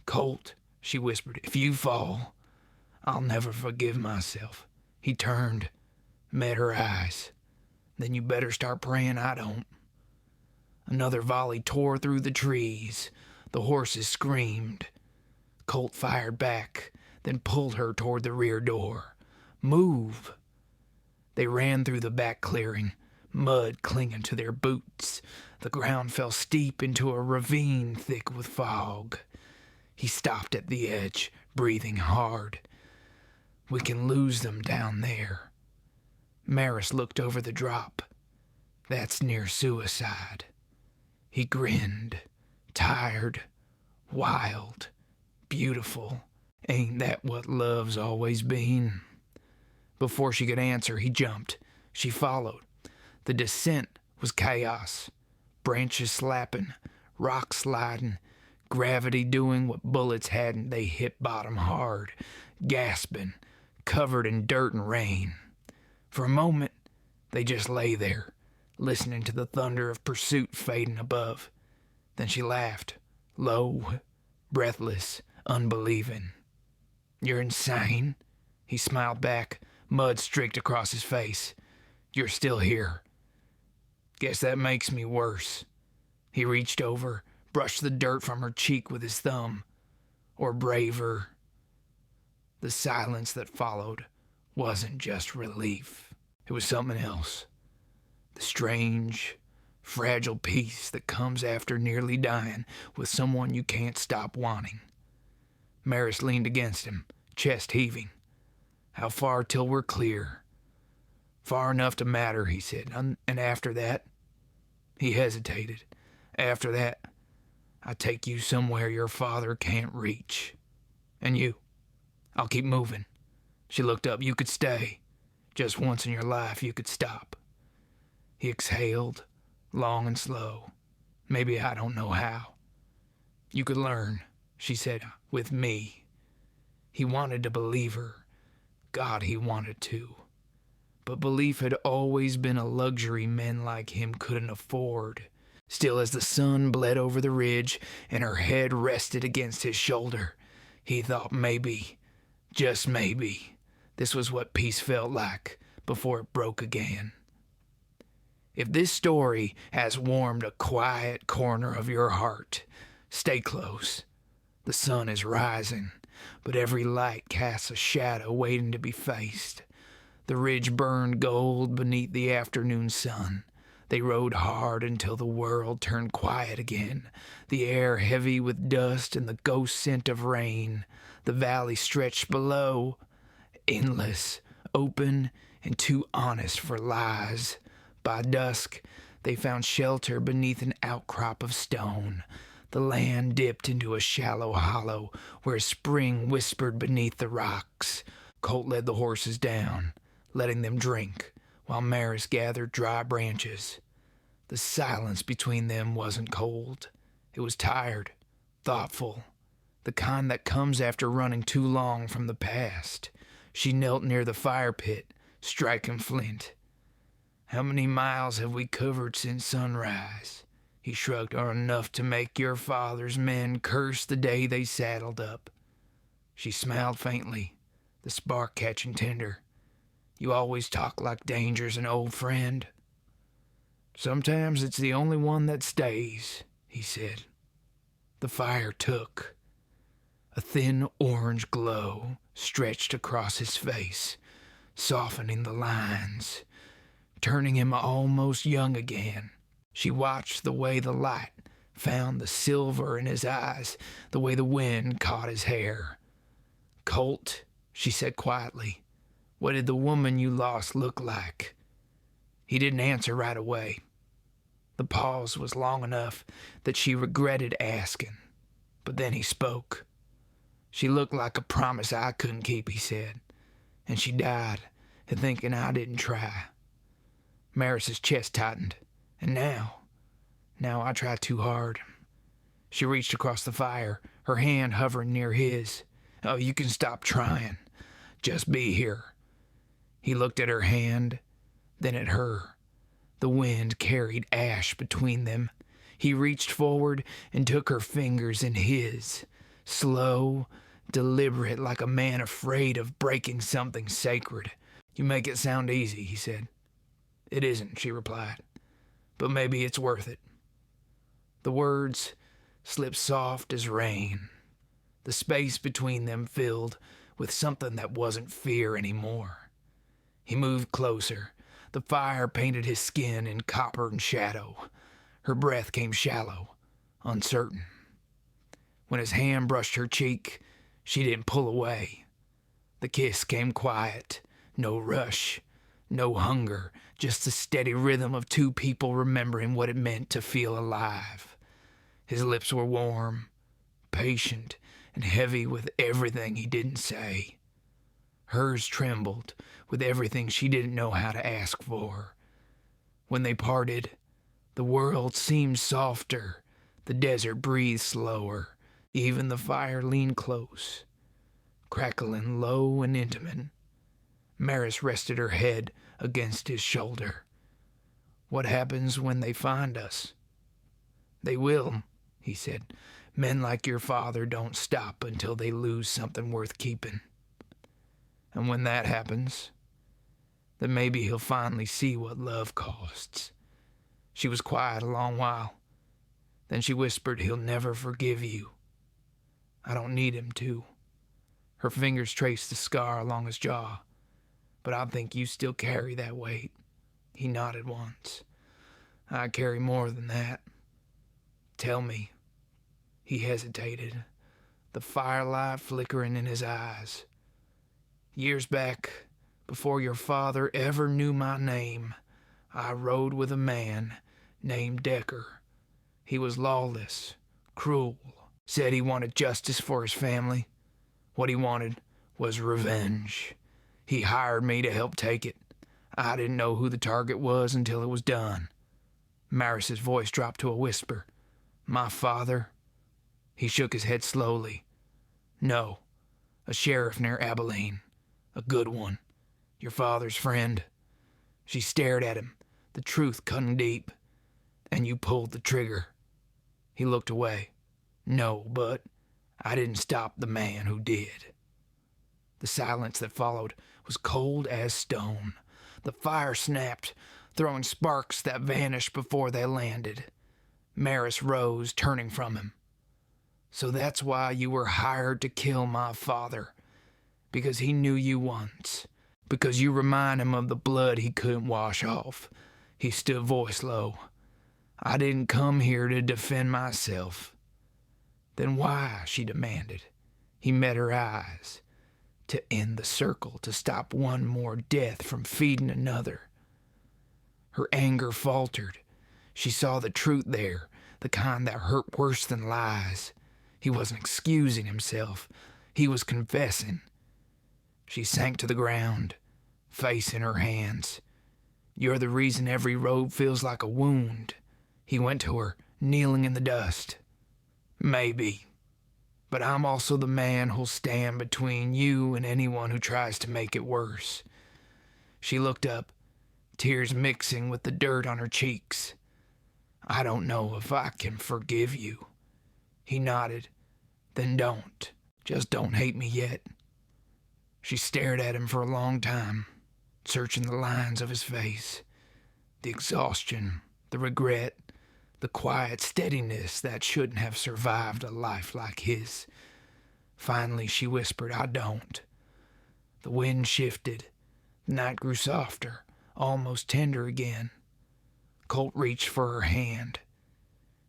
"Colt," she whispered, "if you fall, I'll never forgive myself." He turned, met her eyes. "Then you better start praying I don't." Another volley tore through the trees. The horses screamed. Colt fired back, then pulled her toward the rear door. "Move!" They ran through the back clearing, mud clinging to their boots. The ground fell steep into a ravine thick with fog. He stopped at the edge, breathing hard. "We can lose them down there." Maris looked over the drop. "That's near suicide." He grinned. "Tired, wild, beautiful. Ain't that what love's always been?" Before she could answer, he jumped. She followed. The descent was chaos. Branches slapping, rocks sliding, gravity doing what bullets hadn't. They hit bottom hard, gasping, covered in dirt and rain. For a moment, they just lay there, listening to the thunder of pursuit fading above. Then she laughed, low, breathless, unbelieving. "You're insane." He smiled back, mud streaked across his face. "You're still here. Guess that makes me worse." He reached over, brushed the dirt from her cheek with his thumb. "Or braver." The silence that followed wasn't just relief. It was something else. The strange, fragile peace that comes after nearly dying with someone you can't stop wanting. Maris leaned against him, chest heaving. "How far till we're clear?" "Far enough to matter," he said. "And after that?" He hesitated. "After that, I take you somewhere your father can't reach. And you? I'll keep moving." She looked up. "You could stay. Just once in your life you could stop." He exhaled, long and slow. "Maybe I don't know how." "You could learn," she said, "with me." He wanted to believe her. God, he wanted to. But belief had always been a luxury men like him couldn't afford. Still, as the sun bled over the ridge and her head rested against his shoulder, he thought maybe, just maybe, this was what peace felt like before it broke again. If this story has warmed a quiet corner of your heart, stay close. The sun is rising, but every light casts a shadow waiting to be faced. The ridge burned gold beneath the afternoon sun. They rode hard until the world turned quiet again, the air heavy with dust and the ghost scent of rain. The valley stretched below, endless, open, and too honest for lies. By dusk, they found shelter beneath an outcrop of stone. The land dipped into a shallow hollow where spring whispered beneath the rocks. Colt led the horses down, letting them drink, while Maris gathered dry branches. The silence between them wasn't cold. It was tired, thoughtful, the kind that comes after running too long from the past. She knelt near the fire pit, striking flint. "How many miles have we covered since sunrise?" He shrugged, "are enough to make your father's men curse the day they saddled up." She smiled faintly, the spark catching tender. "You always talk like danger's an old friend." "Sometimes it's the only one that stays," he said. The fire took. A thin orange glow stretched across his face, softening the lines, turning him almost young again. She watched the way the light found the silver in his eyes, the way the wind caught his hair. "Colt," she said quietly, "what did the woman you lost look like?" He didn't answer right away. The pause was long enough that she regretted asking, but then he spoke. "She looked like a promise I couldn't keep," he said, "and she died thinking I didn't try." Maris's chest tightened, and now I try too hard. She reached across the fire, her hand hovering near his. "Oh, you can stop trying. Just be here." He looked at her hand, then at her. The wind carried ash between them. He reached forward and took her fingers in his, slow, deliberate, like a man afraid of breaking something sacred. "You make it sound easy," he said. "It isn't," she replied, "but maybe it's worth it." The words slipped soft as rain, the space between them filled with something that wasn't fear anymore. He moved closer. The fire painted his skin in copper and shadow. Her breath came shallow, uncertain. When his hand brushed her cheek, she didn't pull away. The kiss came quiet, no rush, no hunger, just the steady rhythm of two people remembering what it meant to feel alive. His lips were warm, patient, and heavy with everything he didn't say. Hers trembled with everything she didn't know how to ask for. When they parted, the world seemed softer, the desert breathed slower, even the fire leaned close, crackling low and intimate. Maris rested her head against his shoulder. "What happens when they find us?" "They will," he said. "Men like your father don't stop until they lose something worth keeping. And when that happens, then maybe he'll finally see what love costs." She was quiet a long while. Then she whispered, "He'll never forgive you." "I don't need him to." Her fingers traced the scar along his jaw. "But I think you still carry that weight." He nodded once. "I carry more than that." "Tell me." He hesitated, the firelight flickering in his eyes. "Years back, before your father ever knew my name, I rode with a man named Decker. He was lawless, cruel, said he wanted justice for his family. What he wanted was revenge. He hired me to help take it. I didn't know who the target was until it was done." Maris's voice dropped to a whisper. "My father?" He shook his head slowly. "No, a sheriff near Abilene. A good one. Your father's friend." She stared at him, the truth cutting deep. "And you pulled the trigger." He looked away. "No, but I didn't stop the man who did." The silence that followed was cold as stone. The fire snapped, throwing sparks that vanished before they landed. Maris rose, turning from him. "So that's why you were hired to kill my father. Because he knew you once. Because you remind him of the blood he couldn't wash off." He stood voice low. "I didn't come here to defend myself." "Then why?" she demanded. He met her eyes. "To end the circle, to stop one more death from feeding another." Her anger faltered. She saw the truth there, the kind that hurt worse than lies. He wasn't excusing himself. He was confessing. She sank to the ground, face in her hands. "You're the reason every road feels like a wound." He went to her, kneeling in the dust. "Maybe. But I'm also the man who'll stand between you and anyone who tries to make it worse." She looked up, tears mixing with the dirt on her cheeks. I don't know if I can forgive you." He nodded. "Then don't. Just don't hate me yet." She stared at him for a long time, searching the lines of his face, the exhaustion, the regret, the quiet steadiness that shouldn't have survived a life like his. Finally, she whispered, "I don't." The wind shifted. The night grew softer, almost tender again. Colt reached for her hand.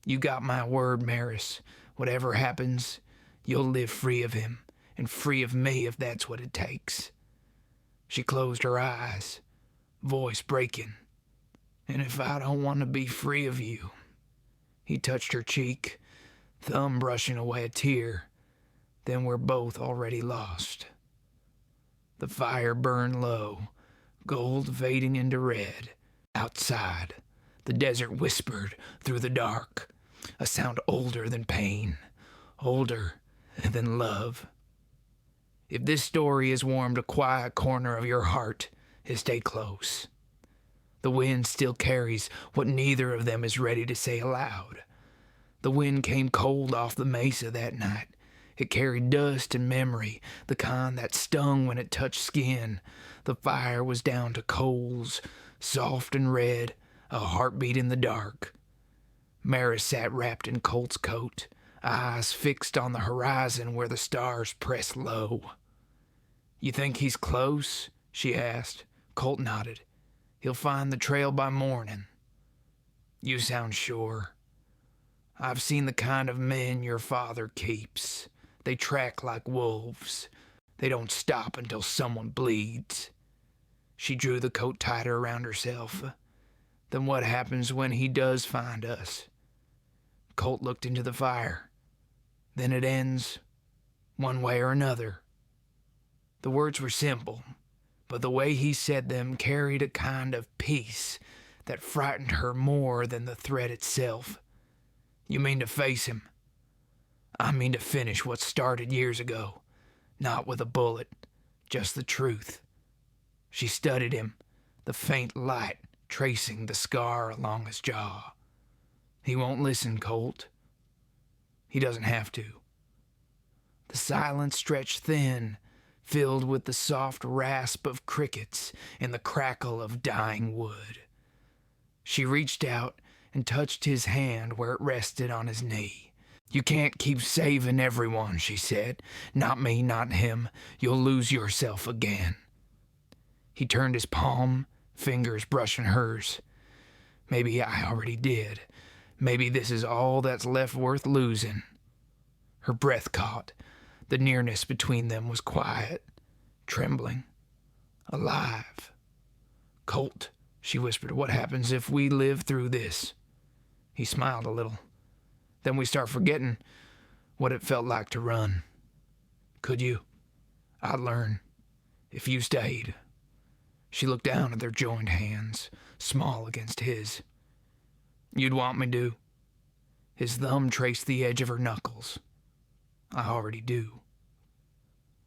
"You got my word, Maris. Whatever happens, you'll live free of him, and free of me if that's what it takes." She closed her eyes, voice breaking. "And if I don't want to be free of you?" He touched her cheek, thumb brushing away a tear. "Then we're both already lost." The fire burned low, gold fading into red. Outside, the desert whispered through the dark, a sound older than pain, older than love. If this story has warmed a quiet corner of your heart, stay close. The wind still carries what neither of them is ready to say aloud. The wind came cold off the mesa that night. It carried dust and memory, the kind that stung when it touched skin. The fire was down to coals, soft and red, a heartbeat in the dark. Maris sat wrapped in Colt's coat, eyes fixed on the horizon where the stars pressed low. "You think he's close?" she asked. Colt nodded. "He'll find the trail by morning." "You sound sure." "I've seen the kind of men your father keeps. They track like wolves. They don't stop until someone bleeds." She drew the coat tighter around herself. "Then what happens when he does find us?" Colt looked into the fire. "Then it ends, one way or another." The words were simple, but the way he said them carried a kind of peace that frightened her more than the threat itself. "You mean to face him?" "I mean to finish what started years ago. Not with a bullet, just the truth." She studied him, the faint light tracing the scar along his jaw. "He won't listen, Colt." "He doesn't have to." The silence stretched thin, filled with the soft rasp of crickets and the crackle of dying wood. She reached out and touched his hand where it rested on his knee. "You can't keep saving everyone," she said. "Not me, not him. You'll lose yourself again." He turned his palm, fingers brushing hers. "Maybe I already did. Maybe this is all that's left worth losing." Her breath caught. The nearness between them was quiet, trembling, alive. "Colt," she whispered, "what happens if we live through this?" He smiled a little. "Then we start forgetting what it felt like to run." "Could you?" "I'd learn, if you stayed." She looked down at their joined hands, small against his. "You'd want me to?" His thumb traced the edge of her knuckles. "I already do."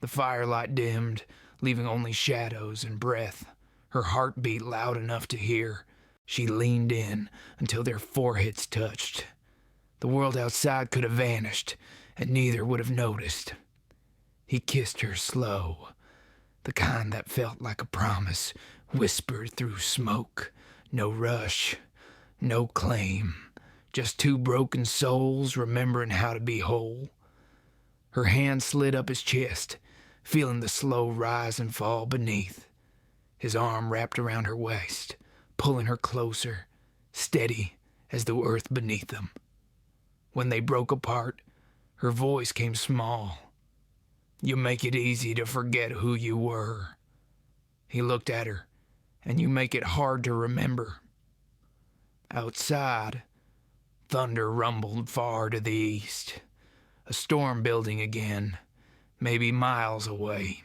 The firelight dimmed, leaving only shadows and breath. Her heart beat loud enough to hear. She leaned in until their foreheads touched. The world outside could have vanished, and neither would have noticed. He kissed her slow, the kind that felt like a promise, whispered through smoke. No rush, no claim, just two broken souls remembering how to be whole. Her hand slid up his chest, feeling the slow rise and fall beneath. His arm wrapped around her waist, pulling her closer, steady as the earth beneath them. When they broke apart, her voice came small. "You make it easy to forget who you were." He looked at her. "And you make it hard to remember." Outside, thunder rumbled far to the east. A storm building again, maybe miles away.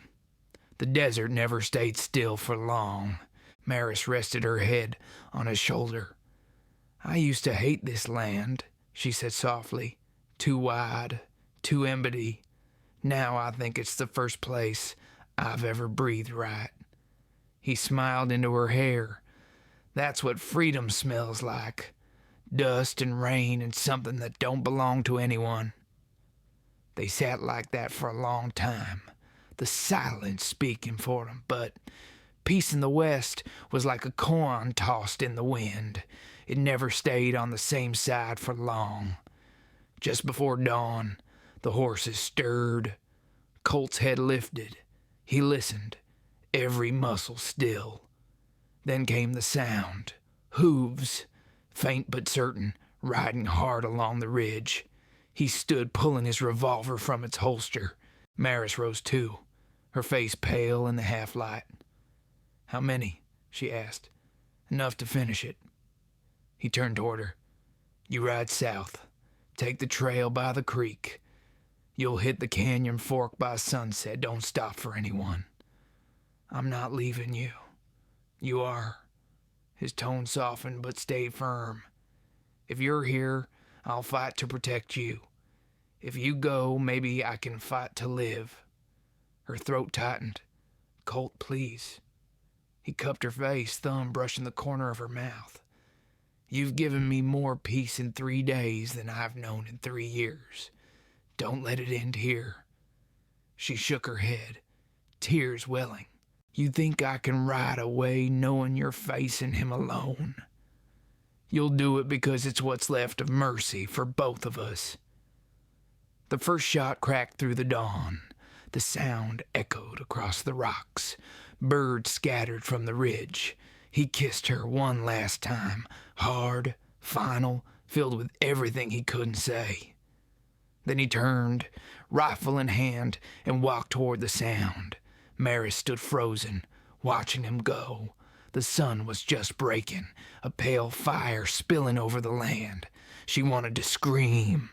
The desert never stayed still for long. Maris rested her head on his shoulder. "I used to hate this land," she said softly. "Too wide, too empty. Now I think it's the first place I've ever breathed right." He smiled into her hair. "That's what freedom smells like. Dust and rain and something that don't belong to anyone. They sat like that for a long time, the silence speaking for them, but peace in the west was like a coin tossed in the wind. It never stayed on the same side for long. Just before dawn, the horses stirred. Colt's head lifted. He listened, every muscle still. Then came the sound. Hooves, faint but certain, riding hard along the ridge. He stood pulling his revolver from its holster. Maris rose too, her face pale in the half-light. "How many?" she asked. "Enough to finish it." He turned toward her. "You ride south. Take the trail by the creek. You'll hit the canyon fork by sunset. Don't stop for anyone. I'm not leaving you. You are." His tone softened but stayed firm. "If you're here, I'll fight to protect you. If you go, maybe I can fight to live." Her throat tightened. "Colt, please." He cupped her face, thumb brushing the corner of her mouth. "You've given me more peace in 3 days than I've known in 3 years. Don't let it end here." She shook her head, tears welling. "You think I can ride away knowing you're facing him alone? You'll do it because it's what's left of mercy for both of us." The first shot cracked through the dawn. The sound echoed across the rocks. Birds scattered from the ridge. He kissed her one last time, hard, final, filled with everything he couldn't say. Then he turned, rifle in hand, and walked toward the sound. Maris stood frozen, watching him go. The sun was just breaking, a pale fire spilling over the land. She wanted to scream,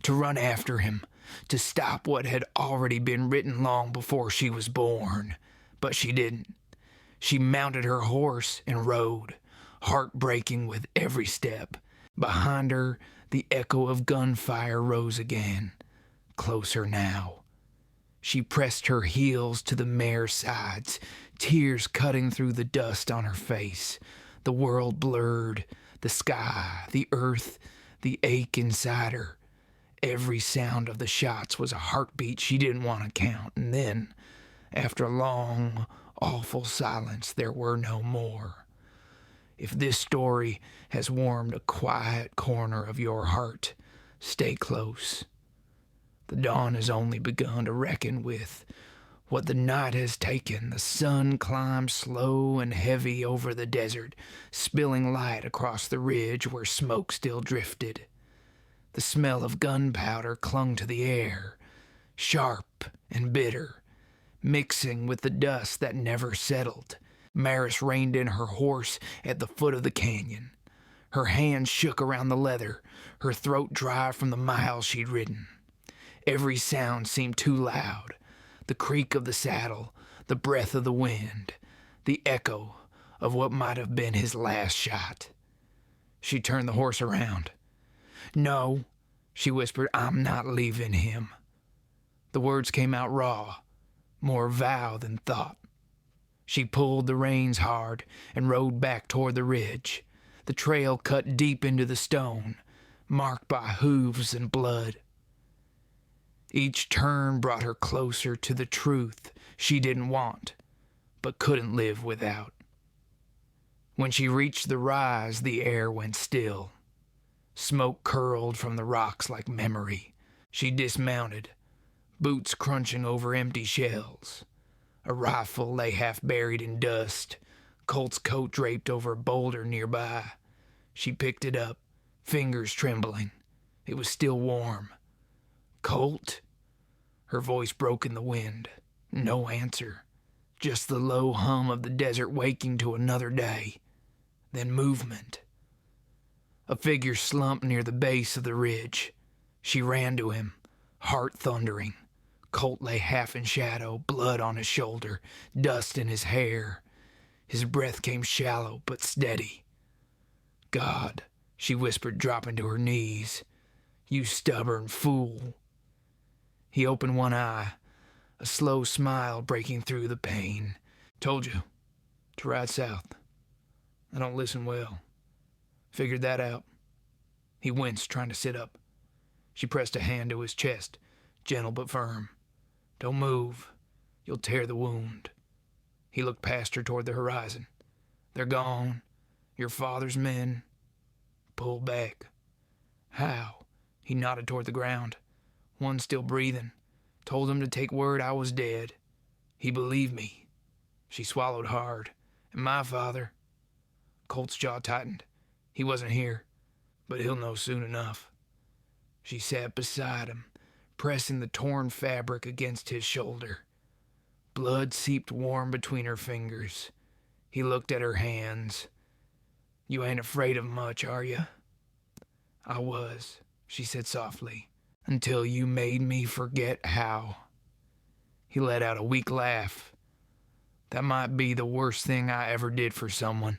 to run after him, to stop what had already been written long before she was born. But she didn't. She mounted her horse and rode, heart breaking with every step. Behind her, the echo of gunfire rose again, closer now. She pressed her heels to the mare's sides, tears cutting through the dust on her face. The world blurred, the sky, the earth, the ache inside her. Every sound of the shots was a heartbeat she didn't want to count. And then, after a long, awful silence, there were no more. If this story has warmed a quiet corner of your heart, stay close. The dawn has only begun to reckon with what the night has taken. The sun climbed slow and heavy over the desert, spilling light across the ridge where smoke still drifted. The smell of gunpowder clung to the air, sharp and bitter, mixing with the dust that never settled. Maris reined in her horse at the foot of the canyon. Her hands shook around the leather, her throat dry from the miles she'd ridden. Every sound seemed too loud. The creak of the saddle, the breath of the wind, the echo of what might have been his last shot. She turned the horse around. "No," she whispered, "I'm not leaving him." The words came out raw, more vow than thought. She pulled the reins hard and rode back toward the ridge. The trail cut deep into the stone, marked by hooves and blood. Each turn brought her closer to the truth she didn't want, but couldn't live without. When she reached the rise, the air went still. Smoke curled from the rocks like memory. She dismounted, boots crunching over empty shells. A rifle lay half buried in dust, Colt's coat draped over a boulder nearby. She picked it up, fingers trembling. It was still warm. "Colt?" Her voice broke in the wind. No answer, just the low hum of the desert waking to another day. Then movement. A figure slumped near the base of the ridge. She ran to him, heart thundering. Colt lay half in shadow, blood on his shoulder, dust in his hair. His breath came shallow but steady. "God," she whispered, dropping to her knees. "You stubborn fool." He opened one eye, a slow smile breaking through the pain. "Told you to ride south. I don't listen well. Figured that out." He winced, trying to sit up. She pressed a hand to his chest, gentle but firm. Don't move. You'll tear the wound. He looked past her toward the horizon. They're gone. Your father's men. Pull back. How? He nodded toward the ground. One still breathing. Told him to take word I was dead. He believed me. She swallowed hard. And my father... Colt's jaw tightened. He wasn't here, but he'll know soon enough. She sat beside him, pressing the torn fabric against his shoulder. Blood seeped warm between her fingers. He looked at her hands. You ain't afraid of much, are you? I was, she said softly, until you made me forget how. He let out a weak laugh. That might be the worst thing I ever did for someone.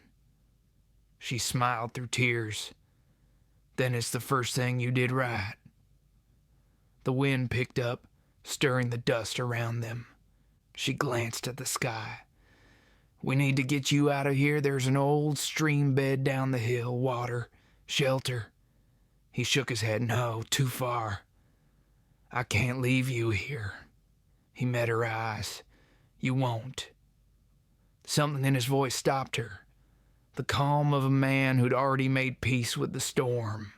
She smiled through tears. Then it's the first thing you did right. The wind picked up, stirring the dust around them. She glanced at the sky. We need to get you out of here. There's an old stream bed down the hill, water, shelter. He shook his head. No, too far. I can't leave you here. He met her eyes. You won't. Something in his voice stopped her. The calm of a man who'd already made peace with the storm.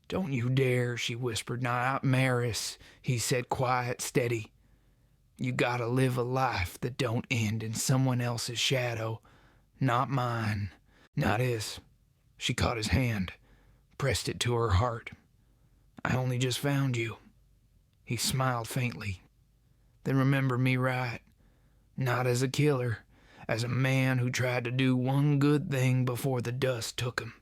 Don't you dare, she whispered. Not Maris, he said, quiet, steady. You gotta live a life that don't end in someone else's shadow. Not mine. Not his. She caught his hand, pressed it to her heart. I only just found you. He smiled faintly. Then remember me right. Not as a killer, as a man who tried to do one good thing before the dust took him.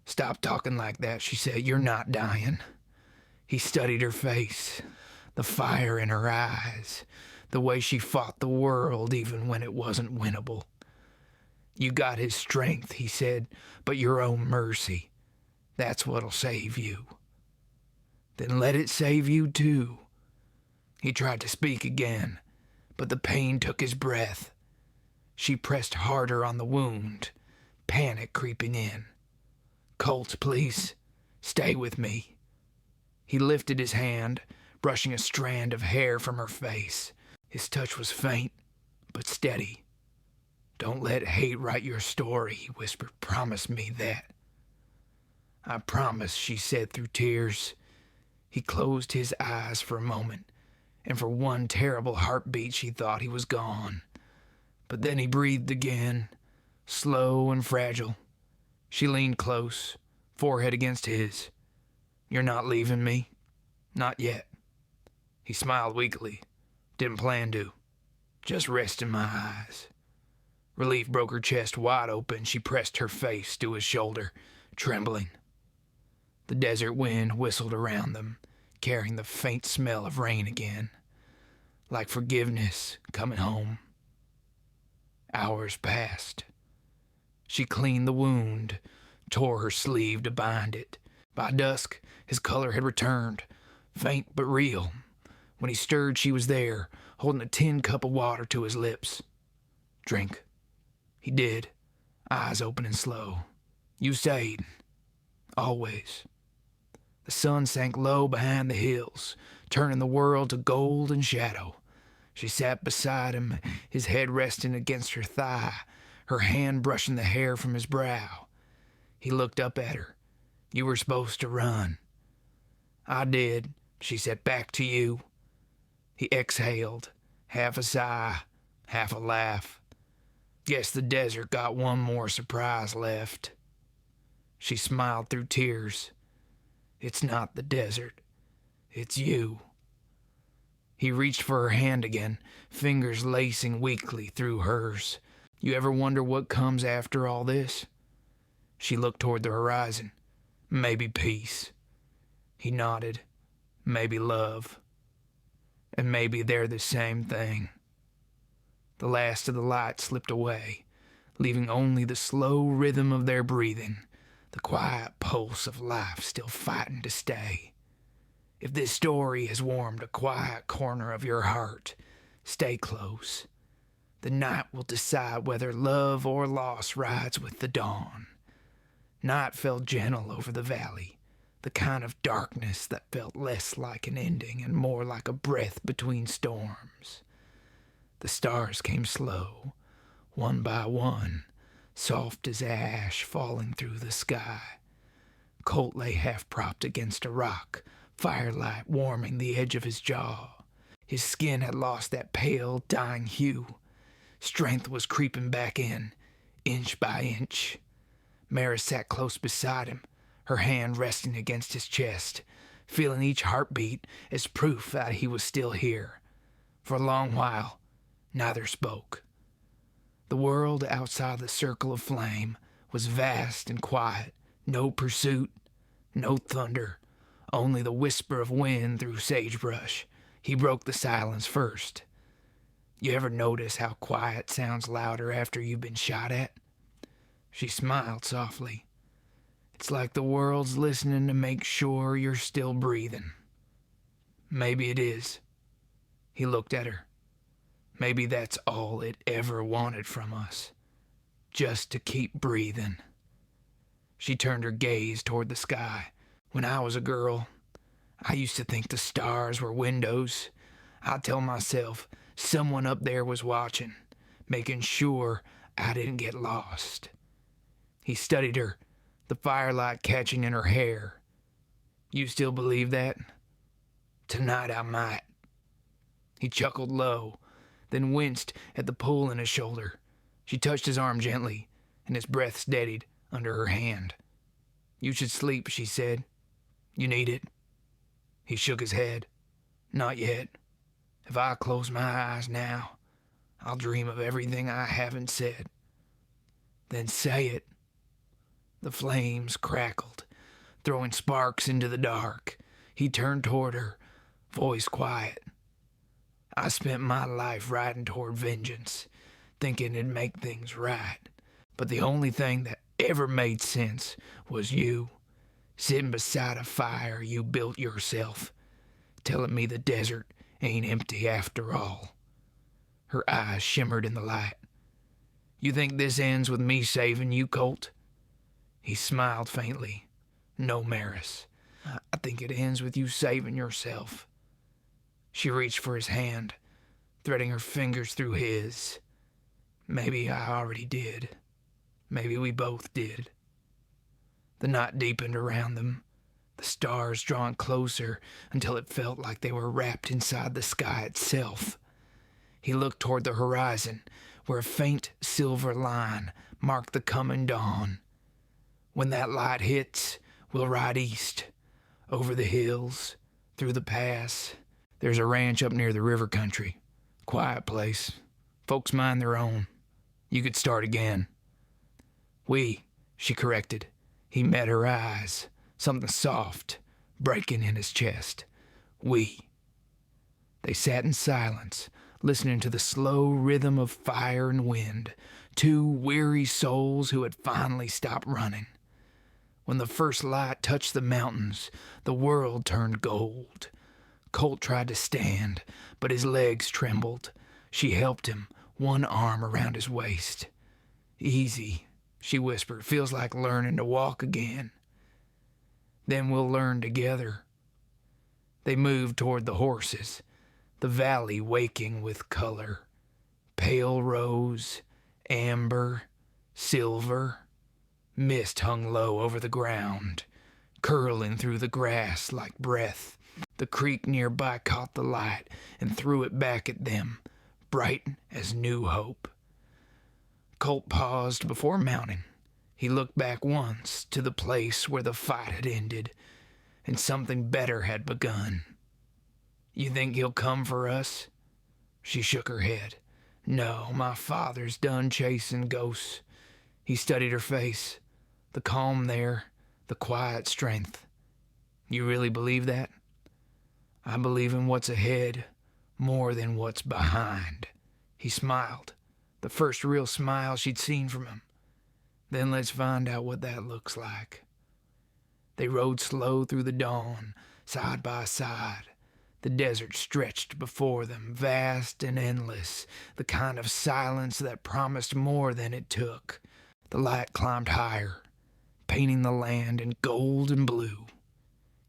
Stop talking like that, she said. You're not dying. He studied her face, the fire in her eyes, the way she fought the world even when it wasn't winnable. You got his strength, he said, but your own mercy. That's what'll save you. Then let it save you too. He tried to speak again, but the pain took his breath. She pressed harder on the wound, panic creeping in. Colt, please, stay with me. He lifted his hand, brushing a strand of hair from her face. His touch was faint, but steady. Don't let hate write your story, he whispered. Promise me that. I promise, she said through tears. He closed his eyes for a moment, and for one terrible heartbeat she thought he was gone. But then he breathed again, slow and fragile. She leaned close, forehead against his. You're not leaving me? Not yet. He smiled weakly. Didn't plan to. Just rest in my eyes. Relief broke her chest wide open. She pressed her face to his shoulder, trembling. The desert wind whistled around them, carrying the faint smell of rain again, like forgiveness coming home. Hours passed. She cleaned the wound, tore her sleeve to bind it. By dusk, his color had returned, faint but real. When he stirred, she was there, holding a tin cup of water to his lips. Drink. He did, eyes open and slow. You stayed. Always. The sun sank low behind the hills, turning the world to gold and shadow. She sat beside him, his head resting against her thigh, her hand brushing the hair from his brow. He looked up at her. You were supposed to run. I did, she said. Back to you. He exhaled, half a sigh, half a laugh. Guess the desert got one more surprise left. She smiled through tears. It's not the desert. It's you. He reached for her hand again, fingers lacing weakly through hers. You ever wonder what comes after all this? She looked toward the horizon. Maybe peace. He nodded. Maybe love. And maybe they're the same thing. The last of the light slipped away, leaving only the slow rhythm of their breathing, the quiet pulse of life still fighting to stay. If this story has warmed a quiet corner of your heart, stay close. The night will decide whether love or loss rides with the dawn. Night fell gentle over the valley, the kind of darkness that felt less like an ending and more like a breath between storms. The stars came slow, one by one, soft as ash falling through the sky. Colt lay half-propped against a rock, firelight warming the edge of his jaw. His skin had lost that pale, dying hue. Strength was creeping back in, inch by inch. Maris sat close beside him, her hand resting against his chest, feeling each heartbeat as proof that he was still here. For a long while, neither spoke. The world outside the circle of flame was vast and quiet. No pursuit, no thunder, only the whisper of wind through sagebrush. He broke the silence first. You ever notice how quiet sounds louder after you've been shot at? She smiled softly. It's like the world's listening to make sure you're still breathing. Maybe it is. He looked at her. Maybe that's all it ever wanted from us. Just to keep breathing. She turned her gaze toward the sky. When I was a girl, I used to think the stars were windows. I'd tell myself someone up there was watching, making sure I didn't get lost. He studied her, the firelight catching in her hair. You still believe that? Tonight I might. He chuckled low, then winced at the pull in his shoulder. She touched his arm gently, and his breath steadied under her hand. You should sleep, she said. You need it. He shook his head. Not yet. If I close my eyes now, I'll dream of everything I haven't said. Then say it. The flames crackled, throwing sparks into the dark. He turned toward her, voice quiet. I spent my life riding toward vengeance, thinking it'd make things right. But the only thing that ever made sense was you, sitting beside a fire you built yourself, telling me the desert ain't empty after all. Her eyes shimmered in the light. You think this ends with me saving you, Colt? He smiled faintly. No, Maris. I think it ends with you saving yourself. She reached for his hand, threading her fingers through his. Maybe I already did. Maybe we both did. The night deepened around them, the stars drawn closer until it felt like they were wrapped inside the sky itself. He looked toward the horizon, where a faint silver line marked the coming dawn. When that light hits, we'll ride east, over the hills, through the pass. There's a ranch up near the river country. Quiet place. Folks mind their own. You could start again. She corrected. He met her eyes, something soft, breaking in his chest. They sat in silence, listening to the slow rhythm of fire and wind, two weary souls who had finally stopped running. When the first light touched the mountains, the world turned gold. Colt tried to stand, but his legs trembled. She helped him, one arm around his waist. Easy, she whispered. Feels like learning to walk again. Then we'll learn together. They moved toward the horses, the valley waking with color. Pale rose, amber, silver. Mist hung low over the ground, curling through the grass like breath. The creek nearby caught the light and threw it back at them, bright as new hope. Colt paused before mounting. He looked back once to the place where the fight had ended, and something better had begun. You think he'll come for us? She shook her head. No, my father's done chasing ghosts. He studied her face, the calm there, the quiet strength. You really believe that? I believe in what's ahead more than what's behind. He smiled, the first real smile she'd seen from him. Then let's find out what that looks like. They rode slow through the dawn, side by side. The desert stretched before them, vast and endless, the kind of silence that promised more than it took. The light climbed higher, painting the land in gold and blue.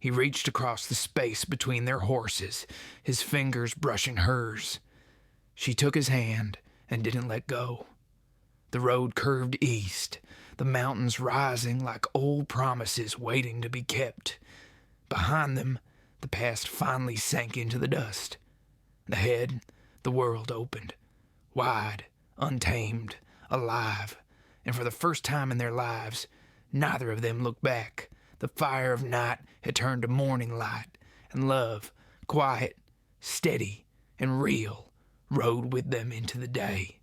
He reached across the space between their horses, his fingers brushing hers. She took his hand and didn't let go. The road curved east, the mountains rising like old promises waiting to be kept. Behind them, the past finally sank into the dust. Ahead, the world opened, wide, untamed, alive, and for the first time in their lives, neither of them looked back. The fire of night had turned to morning light, and love, quiet, steady, and real, rode with them into the day.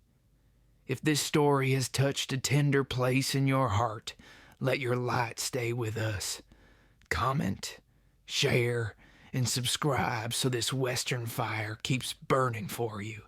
If this story has touched a tender place in your heart, let your light stay with us. Comment, share, and subscribe so this Western fire keeps burning for you.